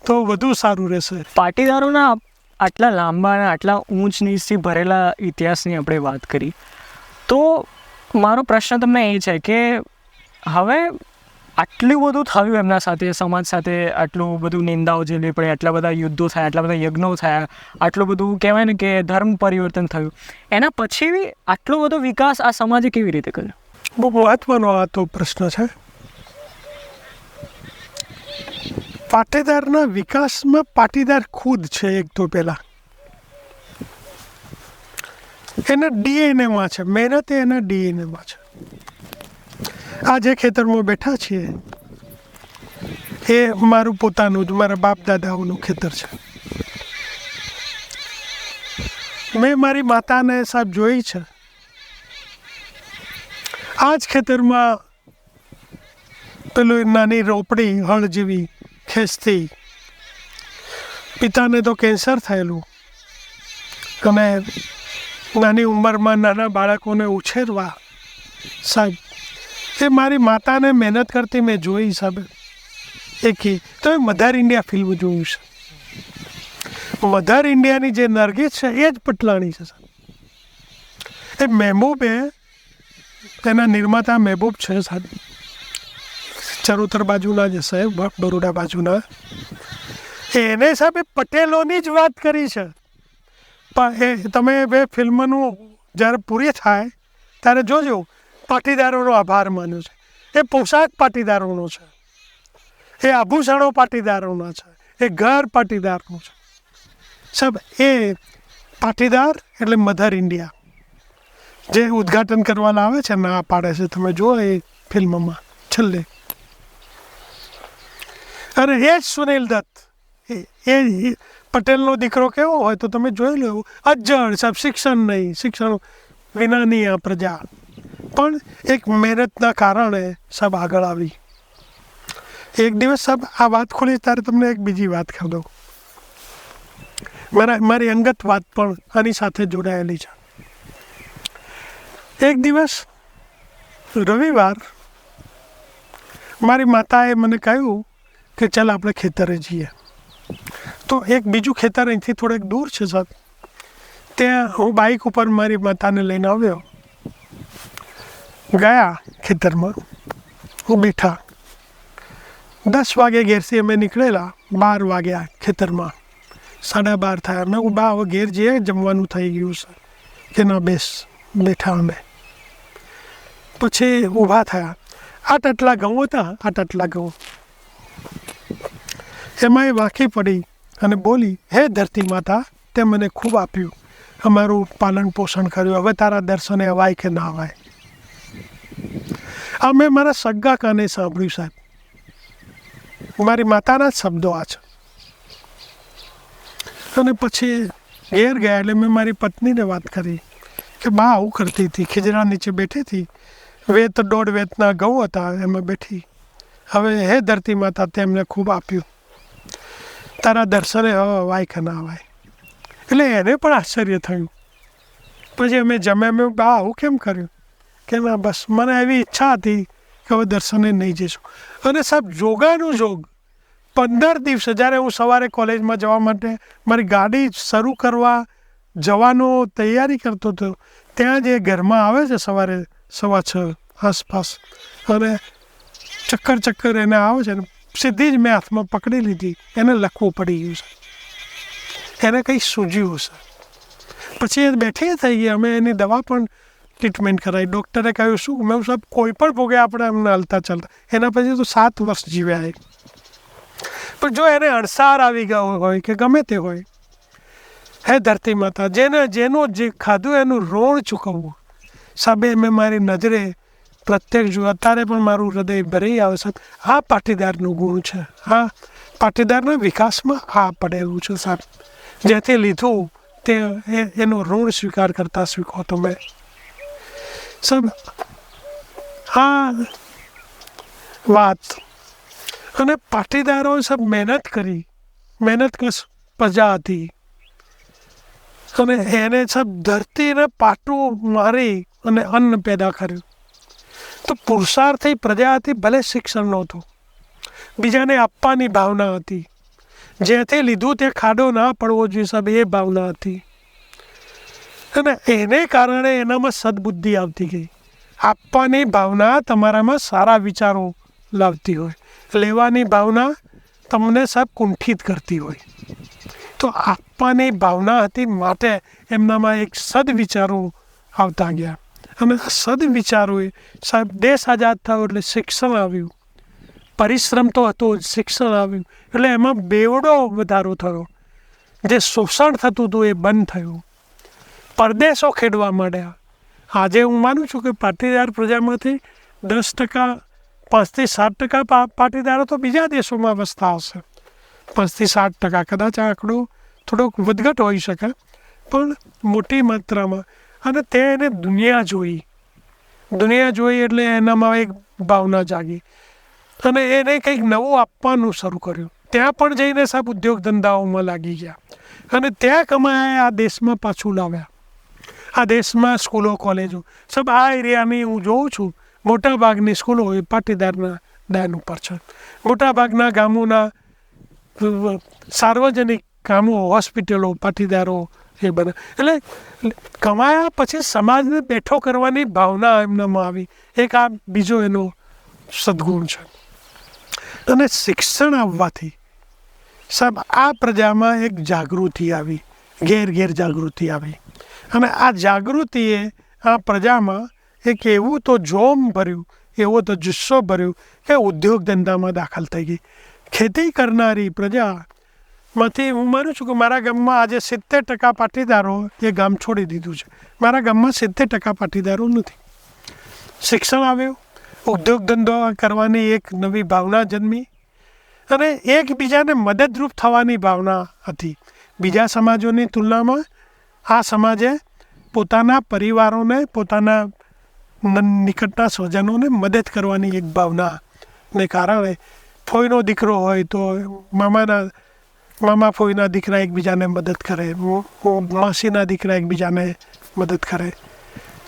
તો વધુ સારું રહેશે. પાટીદારોના આટલા લાંબા અને આટલા ઊંચ નીચથી ભરેલા ઇતિહાસની આપણે વાત કરી, તો મારો પ્રશ્ન તમને એ છે કે હવે આટલું બધું થયું એમના સાથે, સમાજ સાથે આટલું બધું નિંદાઓ ઝીલવી પડી, આટલા બધા યુદ્ધો થયા, આટલા બધા યજ્ઞો થયા, આટલું બધું કહેવાય ને કે ધર્મ પરિવર્તન થયું, એના પછી આટલો બધો વિકાસ આ સમાજે કેવી રીતે કર્યો? બહુ મહત્વનો આ તો પ્રશ્ન છે. પાટીદારના વિકાસમાં પાટીદાર ખુદ છે. એક તો પહેલાં એના ડીએનએમાં છે, મહેનત એના ડીએનએમાં છે. આ જે ખેતરમાં બેઠા છીએ એ મારું પોતાનું જ, મારા બાપ દાદાઓનું ખેતર છે. મેં મારી માતાને સાહેબ જોઈ છે આ જ ખેતરમાં પેલું નાની રોપડી હળ જેવી ખેંચતી. પિતાને તો કેન્સર થયેલું અને નાની ઉંમરમાં નાના બાળકોને ઉછેરવા સાહેબ, એ મારી માતાને મહેનત કરતી મેં જોઈ સાહેબ. એકી તો એ મધર ઇન્ડિયા ફિલ્મ જોયું છે. મધર ઇન્ડિયાની જે નરગીસ છે એ જ પટલાણી છે સાહેબ. એ મહેબૂબે, તેના નિર્માતા મહેબૂબ છે સાહેબ, ચરોતર બાજુના જે સાહેબ, બરોડા બાજુના. એને સાહેબ પટેલોની જ વાત કરી છે. પણ એ તમે એ ફિલ્મનું જ્યારે પૂરી થાય ત્યારે જોજો, પાટીદારોનો આભાર માન્યો છે. એ પોશાક પાટીદારોનો છે, એ આભૂષણો પાટીદારોના છે, એ ઘર પાટીદારનું છે સાહેબ. એ પાટીદાર એટલે મધર ઇન્ડિયા જે ઉદ્ઘાટન કરવાના આવે છે ના પાડે છે, તમે જુઓ એ ફિલ્મમાં છેલ્લે. અને એ જ સુનિલ દત્ત, એ પટેલનો દીકરો કેવો હોય તો તમે જોઈ લો, અજ્જડ સાહેબ. શિક્ષણ નહીં, શિક્ષણ વિનાની આ પ્રજા પણ એક મહેનતના કારણે સાહેબ આગળ આવી. એક દિવસ સાહેબ આ વાત ખોલી ત્યારે તમને એક બીજી વાત કહી દઉં. મારી અંગત વાત પણ આની સાથે જોડાયેલી છે. એક દિવસ રવિવાર મારી માતાએ મને કહ્યું કે ચાલ આપણે ખેતરે જઈએ. તો એક બીજું ખેતર અહીંથી થોડેક દૂર છે સાહેબ. ત્યાં હું બાઇક ઉપર મારી માતાને લઈને આવ્યો, ગયા ખેતરમાં, હું બેઠા. 10 વાગે ઘેરથી અમે નીકળેલા, 12 વાગ્યા ખેતરમાં, 12:30 થયા. મેં બા હવે ઘેર જઈએ, જમવાનું થઈ ગયું છે કે ના, બેઠા અમે. પછી ઊભા થયા. આટલા ઘઉં હતા, આટલા ઘઉં. એમાં એ વાંકી પડી અને બોલી, હે ધરતી માતા, તે મને ખૂબ આપ્યું, અમારું પાલન પોષણ કર્યું, હવે તારા દર્શને અવાય કે ના અવાય. આ મેં મારા સગ્ગા કાને સાંભળ્યું સાહેબ. મારી માતાના જ શબ્દો આ છે. અને પછી ઘેર ગયા એટલે મેં મારી પત્નીને વાત કરી કે બા આવું કરતી હતી, ખીજડા નીચે બેઠી હતી, 1.5 વેતના ઘઉં હતા, એમાં બેઠી. હવે હે ધરતી માતા, તેમને ખૂબ આપ્યું, તારા દર્શને હવે અવાય કે ના અવાય. એટલે એને પણ આશ્ચર્ય થયું. પછી અમે જમ્યા, મેં બા આવું કેમ કર્યું કે ના, બસ મને એવી ઈચ્છા હતી કે હવે દર્શને નહીં જઈશું। અને સાહેબ જોગાનું જોગ 15 દિવસ જ્યારે હું સવારે કોલેજમાં જવા માટે મારી ગાડી શરૂ કરવા જવાનો તૈયારી કરતો હતો, ત્યાં જે ઘરમાં આવે છે સવારે 6:15 આસપાસ, અને ચક્કર એને આવે છે ને સીધી જ મેં હાથમાં પકડી લીધી, એને લખવું પડી ગયું છે, એને કંઈ સૂઝ્યું હશે। પછી એ બેઠી થઈ ગઈ, અમે એની દવા પણ ટ્રીટમેન્ટ કરાવી। ડૉક્ટરે કહ્યું શું? મેં સાહેબ કોઈ પણ ભોગે આપણે એમને હલતા ચાલતા, એના પછી તો 7 વર્ષ જીવ્યા એ। પણ જો એને અણસાર આવી ગયો હોય કે ગમે તે હોય, હે ધરતી માતા, જેનું જે ખાધું એનું ઋણ ચૂકવવું સાહેબ, મેં મારી નજરે પ્રત્યેક જો અત્યારે પણ મારું હૃદય ભરાઈ આવે સાહેબ। આ પાટીદારનું ગુણ છે, આ પાટીદારના વિકાસમાં આ પડેલું છે સાહેબ। જેથી લીધું તે એનો ઋણ સ્વીકાર કરતા શીખો તમે સાહેબ। આ વાત, અને પાટીદારોએ સાહેબ મહેનત કરી, મહેનત કશ પ્રજા હતી, અને એને સાહેબ ધરતીને પાટું મારી અને અન્ન પેદા કર્યું। તો પુરુષાર્થી પ્રજા હતી, ભલે શિક્ષણ નહોતું, બીજાને આપવાની ભાવના હતી, જેથી લીધું તે ખાડો ના પડવો જોઈએ સાહેબ, એ ભાવના હતી। અને એને કારણે એનામાં સદબુદ્ધિ આવતી ગઈ। આપવાની ભાવના તમારામાં સારા વિચારો લાવતી હોય, લેવાની ભાવના તમને સાહેબ કુંઠિત કરતી હોય। તો આપવાની ભાવના હતી માટે એમનામાં એક સદવિચારો આવતા ગયા, અને સદવિચારોએ સાહેબ દેશ આઝાદ થયો એટલે શિક્ષણ આવ્યું, પરિશ્રમ તો હતો, શિક્ષણ આવ્યું એટલે એમાં બેવડો વધારો થયો, જે શોષણ થતું હતું એ બંધ થયું, પરદેશો ખેડવા માંડ્યા। આજે હું માનું છું કે પાટીદાર પ્રજામાંથી 10%, 5 થી 7% પાટીદારો તો બીજા દેશોમાં વસતા હશે, 5 થી 7%, કદાચ આ આંકડો થોડોક વધઘટ હોઈ શકે, પણ મોટી માત્રામાં। અને તે એને દુનિયા જોઈ એટલે એનામાં એક ભાવના જાગી, અને એને કંઈક નવું આપવાનું શરૂ કર્યું। ત્યાં પણ જઈને સાહેબ ઉદ્યોગ ધંધાઓમાં લાગી ગયા, અને ત્યાં કમાયા આ દેશમાં પાછું લાવ્યા। આ દેશમાં સ્કૂલો, કોલેજો સાહેબ, આ એરિયાની હું જોઉં છું, મોટાભાગની સ્કૂલો એ પાટીદારના દાન ઉપર છે। મોટાભાગના ગામોના સાર્વજનિક કામો, હોસ્પિટલો પાટીદારો એ બને, એટલે કમાયા પછી સમાજને બેઠો કરવાની ભાવના એમનામાં આવી। એક આ બીજો એનો સદગુણ છે। અને શિક્ષણ આવવાથી સાહેબ આ પ્રજામાં એક જાગૃતિ આવી, ઘેર જાગૃતિ આવી, અને આ જાગૃતિએ આ પ્રજામાં એક એવું તો જોમ ભર્યું, એવો તો જુસ્સો ભર્યો કે ઉદ્યોગ ધંધામાં દાખલ થઈ ગઈ। ખેતી કરનારી પ્રજામાંથી હું માનું છું કે મારા ગામમાં આજે 70% પાટીદારો એ ગામ છોડી દીધું છે। મારા ગામમાં 70% પાટીદારો નથી। શિક્ષણ આવ્યું, ઉદ્યોગ ધંધો કરવાની એક નવી ભાવના જન્મી, અને એકબીજાને મદદરૂપ થવાની ભાવના હતી। બીજા સમાજોની તુલનામાં આ સમાજે પોતાના પરિવારોને, પોતાના નિકટના સ્વજનોને મદદ કરવાની એક ભાવનાને કારણે ફોઈનો દીકરો હોય તો મામા ફોઈના દીકરા એકબીજાને મદદ કરે, માસીના દીકરા એકબીજાને મદદ કરે।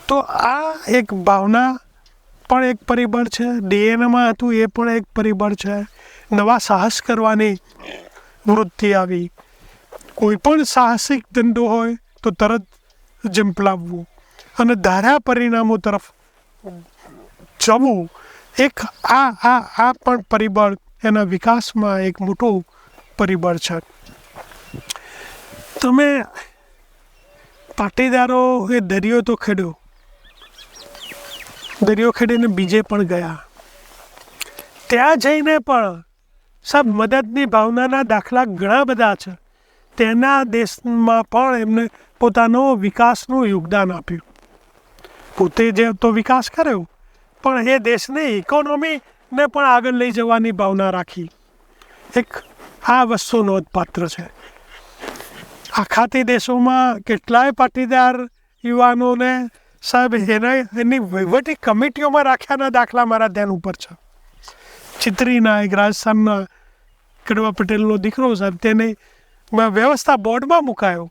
તો આ એક ભાવના પણ એક પરિબળ છે, ડીએનએમાં હતું એ પણ એક પરિબળ છે। નવા સાહસ કરવાની વૃત્તિ આવી, કોઈ પણ સાહસિક ધંધો હોય તો તરત ઝંપલાવવું અને ધાર્યા પરિણામો તરફ જવું, એક આ પણ પરિબળ એના વિકાસમાં એક મોટું પરિબળ છે। તમે પાટીદારો એ દરિયો તો ખેડ્યો, દરિયો ખેડીને બીજે પણ ગયા, ત્યાં જઈને પણ સાહેબ મદદની ભાવનાના દાખલા ઘણા બધા છે। તેના દેશમાં પણ એમને પોતાનો વિકાસનું યોગદાન આપ્યું, પોતે જે તો વિકાસ કર્યો, પણ એ દેશની ઇકોનોમીને પણ આગળ લઈ જવાની ભાવના રાખી। એક આ વસ્તુ નોંધપાત્ર છે। આખાતી દેશોમાં કેટલાય પાટીદાર યુવાનોને સાહેબ એની વહીવટી કમિટીઓમાં રાખ્યાના દાખલા મારા ધ્યાન ઉપર છે। ચિત્રીના એક રાજસ્થાનના કડવા પટેલનો દીકરો સાહેબ, તેને વ્યવસ્થા બોર્ડમાં મુકાયો।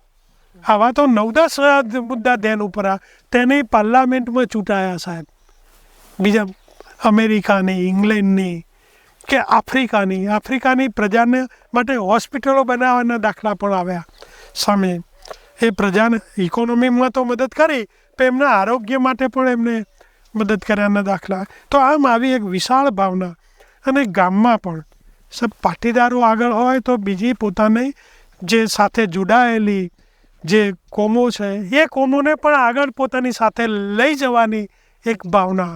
આવા તો 9-10 મુદ્દા ધ્યાન ઉપર, તેને પાર્લામેન્ટમાં ચૂંટાયા સાહેબ, બીજા અમેરિકાની, ઇંગ્લેન્ડની કે આફ્રિકાની પ્રજાને માટે હોસ્પિટલો બનાવવાના દાખલા પણ આવ્યા સામે. એ પ્રજાને ઇકોનોમીમાં તો મદદ કરી, પણ એમના આરોગ્ય માટે પણ એમને મદદ કર્યાના દાખલા. તો આમ આવી એક વિશાળ ભાવના. અને ગામમાં પણ સબ પાટીદારો આગળ હોય તો બીજી પોતાની જે સાથે જોડાયેલી જે કોમો છે એ કોમોને પણ આગળ પોતાની સાથે લઈ જવાની એક ભાવના.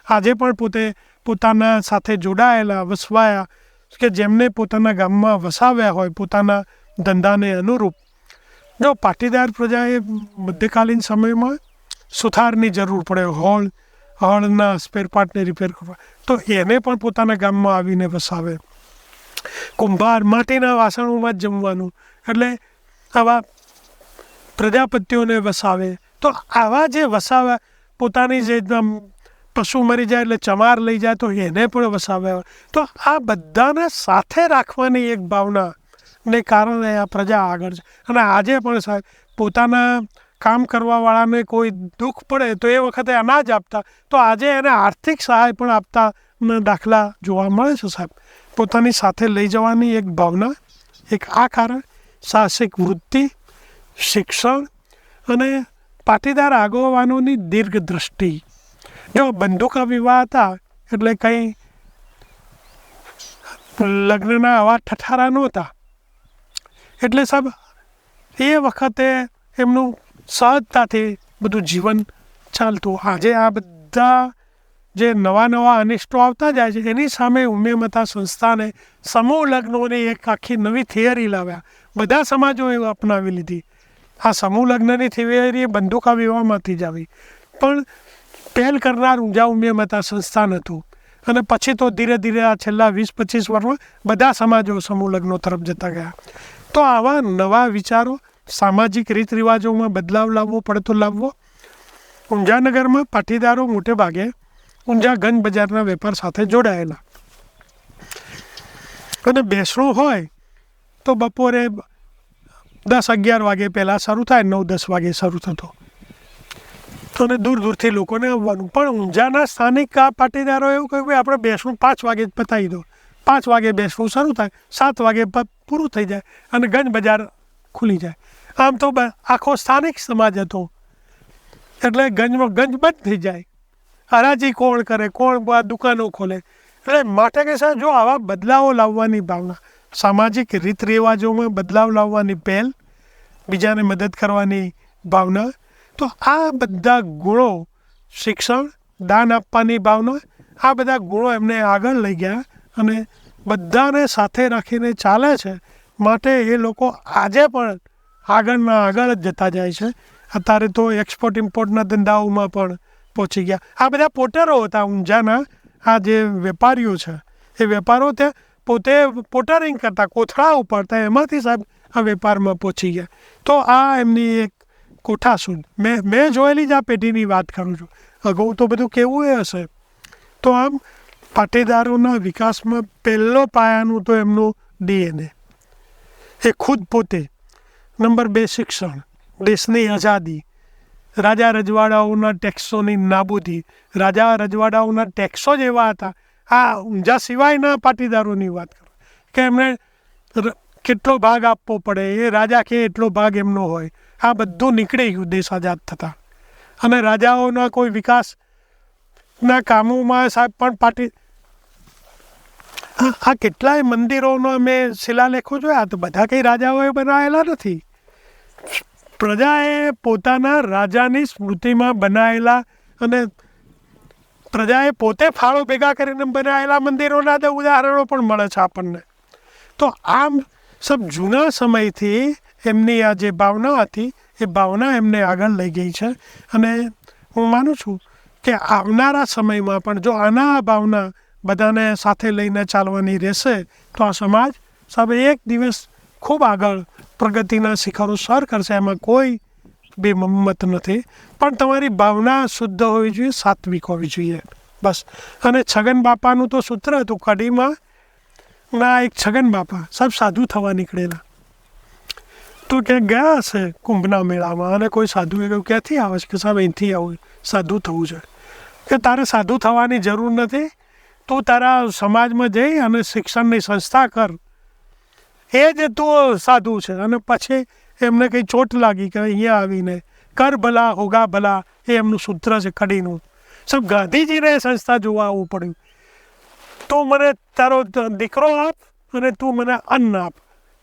આજે પણ પોતાના સાથે જોડાયેલા, વસવાયા કે જેમને પોતાના ગામમાં વસાવ્યા હોય પોતાના ધંધાને અનુરૂપ. જો પાટીદાર પ્રજાએ મધ્યકાલીન સમયમાં સુથારની જરૂર પડે, હળના સ્પેરપાર્ટને રિપેર કરવા, તો એને પણ પોતાના ગામમાં આવીને વસાવે. કુંભાર માટીના વાસણોમાં જ જમવાનું, એટલે આવા પ્રજાપતિઓને વસાવે. તો આવા જે વસાવ્યા, પોતાની જે પશુ મરી જાય એટલે ચમાર લઈ જાય તો એને પણ વસાવ્યા. તો આ બધાને સાથે રાખવાની એક ભાવના ને કારણે આ પ્રજા આગળ છે. અને આજે પણ સાહેબ પોતાના કામ કરવાવાળાને કોઈ દુઃખ પડે તો એ વખતે અનાજ આપતા, તો આજે એને આર્થિક સહાય પણ આપતા દાખલા જોવા મળે છે સાહેબ. પોતાની સાથે લઈ જવાની એક ભાવના, એક આ કારણ, સાહસિક વૃત્તિ, શિક્ષણ અને પાટીદાર આગેવાનોની દીર્ઘ દ્રષ્ટિ. જો બંદૂકા વિવાહ હતા એટલે કંઈ લગ્નના આવા ઠઠારા નહોતા, એટલે સાહેબ એ વખતે એમનું સહજતાથી બધું જીવન ચાલતું. આજે આ બધા જે નવા અનિષ્ટો આવતા જાય છે એની સામે ઉમિયા સંસ્થાને સમૂહ લગ્નોની એક આખી નવી થિયરી લાવ્યા. બધા સમાજોએ અપનાવી લીધી. આ સમૂહ લગ્નની થિયરી બંદૂકા વિવાહમાંથી જ આવી, પણ પહેલ કરનાર ઊંઝા ઉમિયા સંસ્થાન હતું. અને પછી તો ધીરે ધીરે આ છેલ્લા 20-25 વર્ષમાં બધા સમાજો સમૂહ લગ્નો તરફ જતા ગયા. તો આવા નવા વિચારો, સામાજિક રીત રિવાજોમાં બદલાવ લાવવો પડે તો લાવવો. ઊંઝાનગરમાં પાટીદારો મોટે ભાગે ઊંઝા ગંજ બજારના વેપાર સાથે જોડાયેલા, અને બેસણું હોય તો બપોરે 10-11 વાગે પહેલાં શરૂ થાય, 9-10 વાગે શરૂ થતો. અને દૂર દૂરથી લોકોને આવવાનું. પણ ઊંઝાના સ્થાનિક આ પાટીદારો એવું કહ્યું કે આપણે બેસણું 5 વાગે જ પતાવી દો. 5 વાગે બેસણું શરૂ થાય, 7 વાગે પૂરું થઈ જાય અને ગંજ બજાર ખુલી જાય. આમ તો આખો સ્થાનિક સમાજ હતો એટલે ગંજ બંધ થઈ જાય. હરાજી કોણ કરે, કોણ દુકાનો ખોલે. એટલે માટે કે સાહેબ જો આવા બદલાવો લાવવાની ભાવના, સામાજિક રીત રિવાજોમાં બદલાવ લાવવાની પહેલ, બીજાને મદદ કરવાની ભાવના, તો આ બધા ગુણો, શિક્ષણ, દાન આપવાની ભાવના, આ બધા ગુણો એમને આગળ લઈ ગયા અને બધાને સાથે રાખીને ચાલે છે. માટે એ લોકો આજે પણ આગળ જ જતા જાય છે. અત્યારે તો એક્સપોર્ટ ઇમ્પોર્ટના ધંધાઓમાં પણ પહોંચી ગયા. આ બધા પોટરો હતા ઊંઝાના. આ જે વેપારીઓ છે એ વેપારો ત્યાં પોતે પોટરિંગ કરતા, કોથળા ઉપાડતા, એમાંથી સાહેબ આ વેપારમાં પહોંચી ગયા. તો આ એમની એક કોઠાસૂઝ મેં જોયેલી જ આ પેઢીની વાત કરું છું. અગાઉ તો બધું કેવું એ હશે. તો આમ પાટીદારોના વિકાસમાં પહેલો પાયાનું તો એમનું DNA, એ ખુદ પોતે. નંબર 2 શિક્ષણ, દેશની આઝાદી, રાજા રજવાડાઓના ટેક્સોની નાબૂદી. રાજા રજવાડાઓના ટેક્સો જ એવા હતા. આ ઊંઝા સિવાયના પાટીદારોની વાત કરો કે એમણે કેટલો ભાગ આપવો પડે, એ રાજા કે એટલો ભાગ એમનો હોય. આ બધું નીકળી ગયું દેશ આઝાદ થતાં. અને રાજાઓના કોઈ વિકાસના કામોમાં સાહેબ પણ આ કેટલાય મંદિરોનો મેં શિલાલેખો જોયા, તો બધા કંઈ રાજાઓએ બનાવેલા નથી. પ્રજાએ પોતાના રાજાની સ્મૃતિમાં બનાવેલા અને પ્રજાએ પોતે ફાળો ભેગા કરીને બનાવેલા મંદિરોના તો ઉદાહરણો પણ મળે છે આપણને. તો આમ સબ જૂના સમયથી એમની આ જે ભાવના હતી એ ભાવના એમને આગળ લઈ ગઈ છે. અને હું માનું છું કે આવનારા સમયમાં પણ જો આના ભાવના બધાને સાથે લઈને ચાલવાની રહેશે તો આ સમાજ સાહેબ એક દિવસ ખૂબ આગળ પ્રગતિના શિખરો સર કરશે. એમાં કોઈ બેમત નથી. પણ તમારી ભાવના શુદ્ધ હોવી જોઈએ, સાત્વિક હોવી જોઈએ, બસ. અને છગન બાપાનું તો સૂત્ર હતું કડીમાં ના, એક છગન બાપા સાહેબ સાધુ થવા નીકળેલા. તો ક્યાંક ગયા હશે કુંભના મેળામાં અને કોઈ સાધુએ કહ્યું ક્યાંથી આવે છે કે સાહેબ અહીંથી આવું સાધુ થવું છે. કે તારે સાધુ થવાની જરૂર નથી, તું તારા સમાજમાં જઈ અને શિક્ષણની સંસ્થા કર, એ જ તું સાધુ છે. અને પછી એમને કંઈ ચોટ લાગી કે અહીંયા આવીને કર ભલા હોગા ભલા, એ એમનું સૂત્ર છે કડીનું. સબ ગાંધીજીને સંસ્થા જોવા આવવું પડ્યું. તો મને તારો દીકરો આપ અને તું મને અન્ન આપ.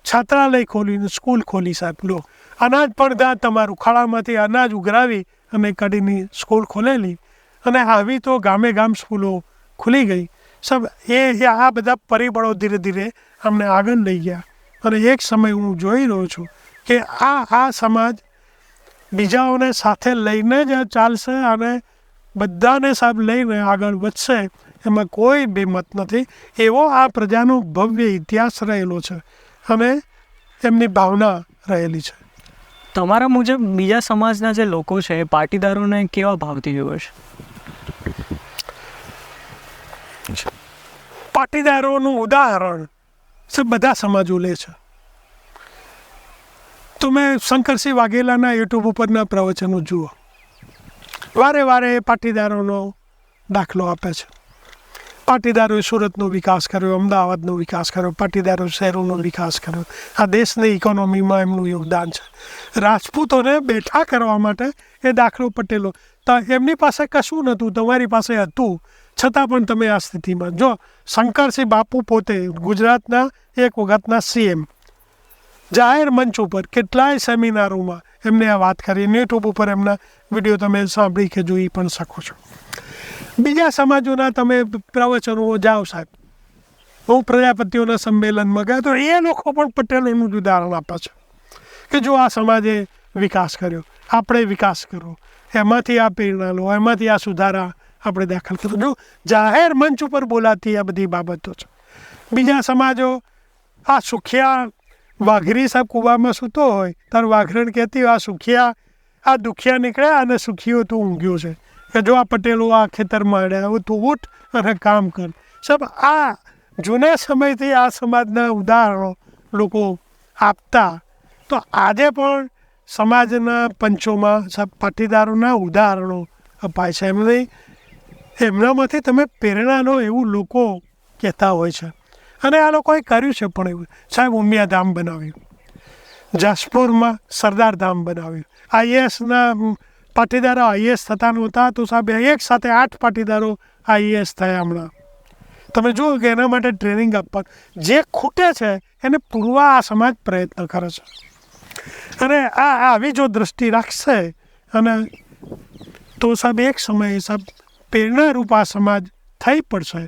છાત્રાલય ખોલીને સ્કૂલ ખોલી સાહેબ. લો, અનાજ પણ ત્યાં તમારું ખાડામાંથી અનાજ ઉઘરાવી અને કડીની સ્કૂલ ખોલેલી. અને આવી તો ગામે ગામ સ્કૂલો ખુલી ગઈ. સબ એ આ બધા પરિબળો ધીરે ધીરે અમને આગળ લઈ ગયા. અને એક સમય હું જોઈ રહ્યો છું કે આ સમાજ બીજાઓને સાથે લઈને જ ચાલશે અને બધાને સાહેબ લઈને આગળ વધશે, એમાં કોઈ બેમત નથી. એવો આ પ્રજાનો ભવ્ય ઇતિહાસ રહેલો છે અને એમની ભાવના રહેલી છે. તમારા મુજબ બીજા સમાજના જે લોકો છે એ પાટીદારોને કેવા ભાવથી જુએ છે? પાટીદારોનું ઉદાહરણ બધા સમાજો લે છે. તમે શંકરસિંહ વાઘેલાના યુટ્યુબ ઉપરના પ્રવચનો જુઓ, વારે વારે પાટીદારોનો દાખલો આપે છે. પાટીદારોએ સુરતનો વિકાસ કર્યો, અમદાવાદનો વિકાસ કર્યો, પાટીદારો શહેરોનો વિકાસ કર્યો. આ દેશની ઇકોનોમીમાં એમનું યોગદાન છે. રાજપૂતોને બેઠા કરવા માટે એ દાખલો પટેલો. તો એમની પાસે કશું નહોતું, તમારી પાસે હતું, છતાં પણ તમે આ સ્થિતિમાં. જો શંકરસિંહ બાપુ પોતે ગુજરાતના એક વખતના CM, જાહેર મંચ ઉપર કેટલાય સેમિનારોમાં એમને આ વાત કરી. યુટ્યુબ ઉપર એમના વિડીયો તમે સાંભળી કે જોઈ પણ શકો છો. બીજા સમાજોના તમે પ્રવચનો જાઓ સાહેબ. હું પ્રજાપતિઓના સંમેલનમાં ગયા તો એ લોકો પણ પટેલોનું જ ઉદાહરણ આપે છે કે જો આ સમાજે વિકાસ કર્યો, આપણે વિકાસ કરો, એમાંથી આ પ્રેરણા લો, એમાંથી આ સુધારા આપણે દાખલ કરો. જો જાહેર મંચ ઉપર બોલાતી આ બધી બાબતો છે. બીજા સમાજો આ સુખિયા વાઘરી સાહેબ કૂવામાં સૂતો હોય તાર વાઘરણ કહેતી હોય આ સુખિયા, આ દુખિયા નીકળ્યા અને સુખીઓ તું ઊંઘ્યો છે, કે જો આ પટેલો આ ખેતરમાં અડ્યા, તું ઉઠ અને કામ કર. સબ આ જૂના સમયથી આ સમાજના ઉદાહરણો લોકો આપતા. તો આજે પણ સમાજના પંચોમાં સબ પાટીદારોના ઉદાહરણો અપાય છે. એમનામાંથી તમે પ્રેરણાનો એવું લોકો કહેતા હોય છે. અને આ લોકોએ કર્યું છે પણ એવું. સાહેબ ઉમિયા ધામ બનાવ્યું, જાસપુરમાં સરદાર ધામ બનાવ્યું. IASના પાટીદારો IAS થતા નહોતા તો સાહેબ એક સાથે 8 પાટીદારો IAS થયા હમણાં. તમે જુઓ કે એના માટે ટ્રેનિંગ આપવા જે ખૂટે છે એને પૂરવા આ સમાજ પ્રયત્ન કરે છે. અને આવી જો દ્રષ્ટિ રાખશે અને તો સાહેબ એક સમયે સાહેબ પ્રેરણારૂપ આ સમાજ થઈ પડશે.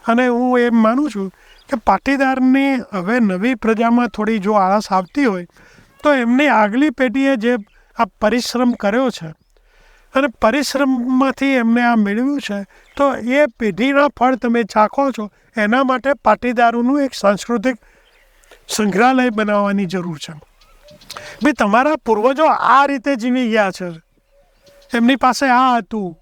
અને હું એમ માનું છું કે પાટીદારની હવે નવી પ્રજામાં થોડી જો આળસ આવતી હોય તો એમની આગલી પેઢીએ જે આ પરિશ્રમ કર્યો છે અને પરિશ્રમમાંથી એમને આ મેળવ્યું છે તો એ પેઢીના ફળ તમે ચાખો છો. એના માટે પાટીદારોનું એક સાંસ્કૃતિક સંગ્રહાલય બનાવવાની જરૂર છે. ભાઈ તમારા પૂર્વજો આ રીતે જીવી ગયા છે, એમની પાસે આ હતું,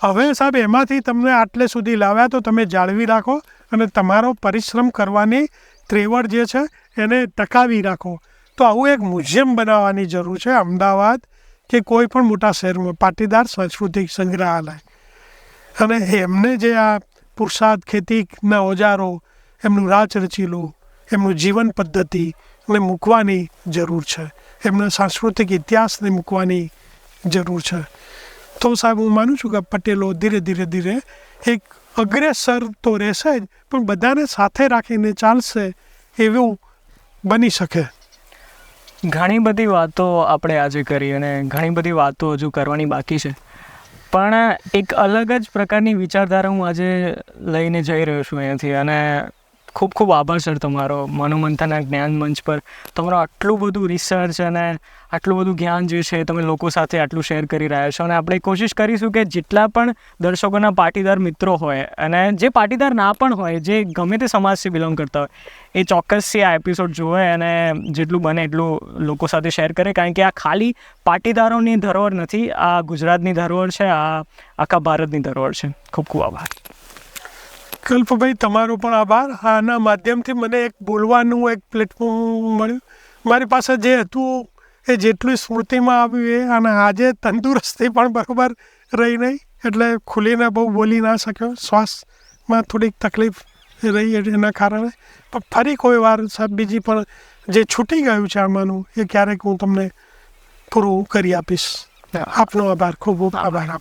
હવે સાહેબ એમાંથી તમને આટલે સુધી લાવ્યા તો તમે જાળવી રાખો અને તમારો પરિશ્રમ કરવાની ત્રેવડ જે છે એને ટકાવી રાખો. તો આવું એક મ્યુઝિયમ બનાવવાની જરૂર છે અમદાવાદ કે કોઈ પણ મોટા શહેરમાં, પાટીદાર સાંસ્કૃતિક સંગ્રહાલય. અને એમને જે આ પુરુષાર્થ, ખેતીના ઓજારો, એમનું રાચરચીલું, એમનું જીવન પદ્ધતિ ને મૂકવાની જરૂર છે. એમના સાંસ્કૃતિક ઇતિહાસને મૂકવાની જરૂર છે. તો સાહેબ હું માનું છું કે પટેલો ધીરે ધીરે એક અગ્રેસર તો રહેશે જ પણ બધાને સાથે રાખીને ચાલશે એવું બની શકે. ઘણી બધી વાતો આપણે આજે કરી અને ઘણી બધી વાતો હજુ કરવાની બાકી છે, પણ એક અલગ જ પ્રકારની વિચારધારા હું આજે લઈને જઈ રહ્યો છું અહીંયાથી. અને ખૂબ ખૂબ આભાર સર તમારો. મનોમંથનના જ્ઞાન મંચ પર તમારો આટલું બધું રિસર્ચ અને આટલું બધું જ્ઞાન જે છે તમે લોકો સાથે આટલું શેર કરી રહ્યા છો. અને આપણે કોશિશ કરીશું કે જેટલા પણ દર્શકોના પાટીદાર મિત્રો હોય અને જે પાટીદાર ના પણ હોય, જે ગમે તે સમાજથી બિલોંગ કરતા હોય, એ ચોક્કસથી આ એપિસોડ જોવે અને જેટલું બને એટલું લોકો સાથે શેર કરે. કારણ કે આ ખાલી પાટીદારોની ધરોહર નથી, આ ગુજરાતની ધરોહર છે, આ આખા ભારતની ધરોહર છે. ખૂબ ખૂબ આભાર. કલ્પભાઈ તમારો પણ આભાર. આના માધ્યમથી મને એક બોલવાનું એક પ્લેટફોર્મ મળ્યું. મારી પાસે જે હતું એ જેટલું સ્મૃતિમાં આવ્યું એ, અને આજે તંદુરસ્તી પણ બરાબર રહી નહીં, એટલે ખુલીને બહુ બોલી ના શક્યો. શ્વાસમાં થોડીક તકલીફ રહી એના કારણે. પણ ફરી કોઈ વાર સાહેબ બીજી પણ જે છૂટી ગયું છે આમાંનું એ ક્યારેક હું તમને પૂરું કરી આપીશ. આપનો આભાર, ખૂબ ખૂબ આભાર.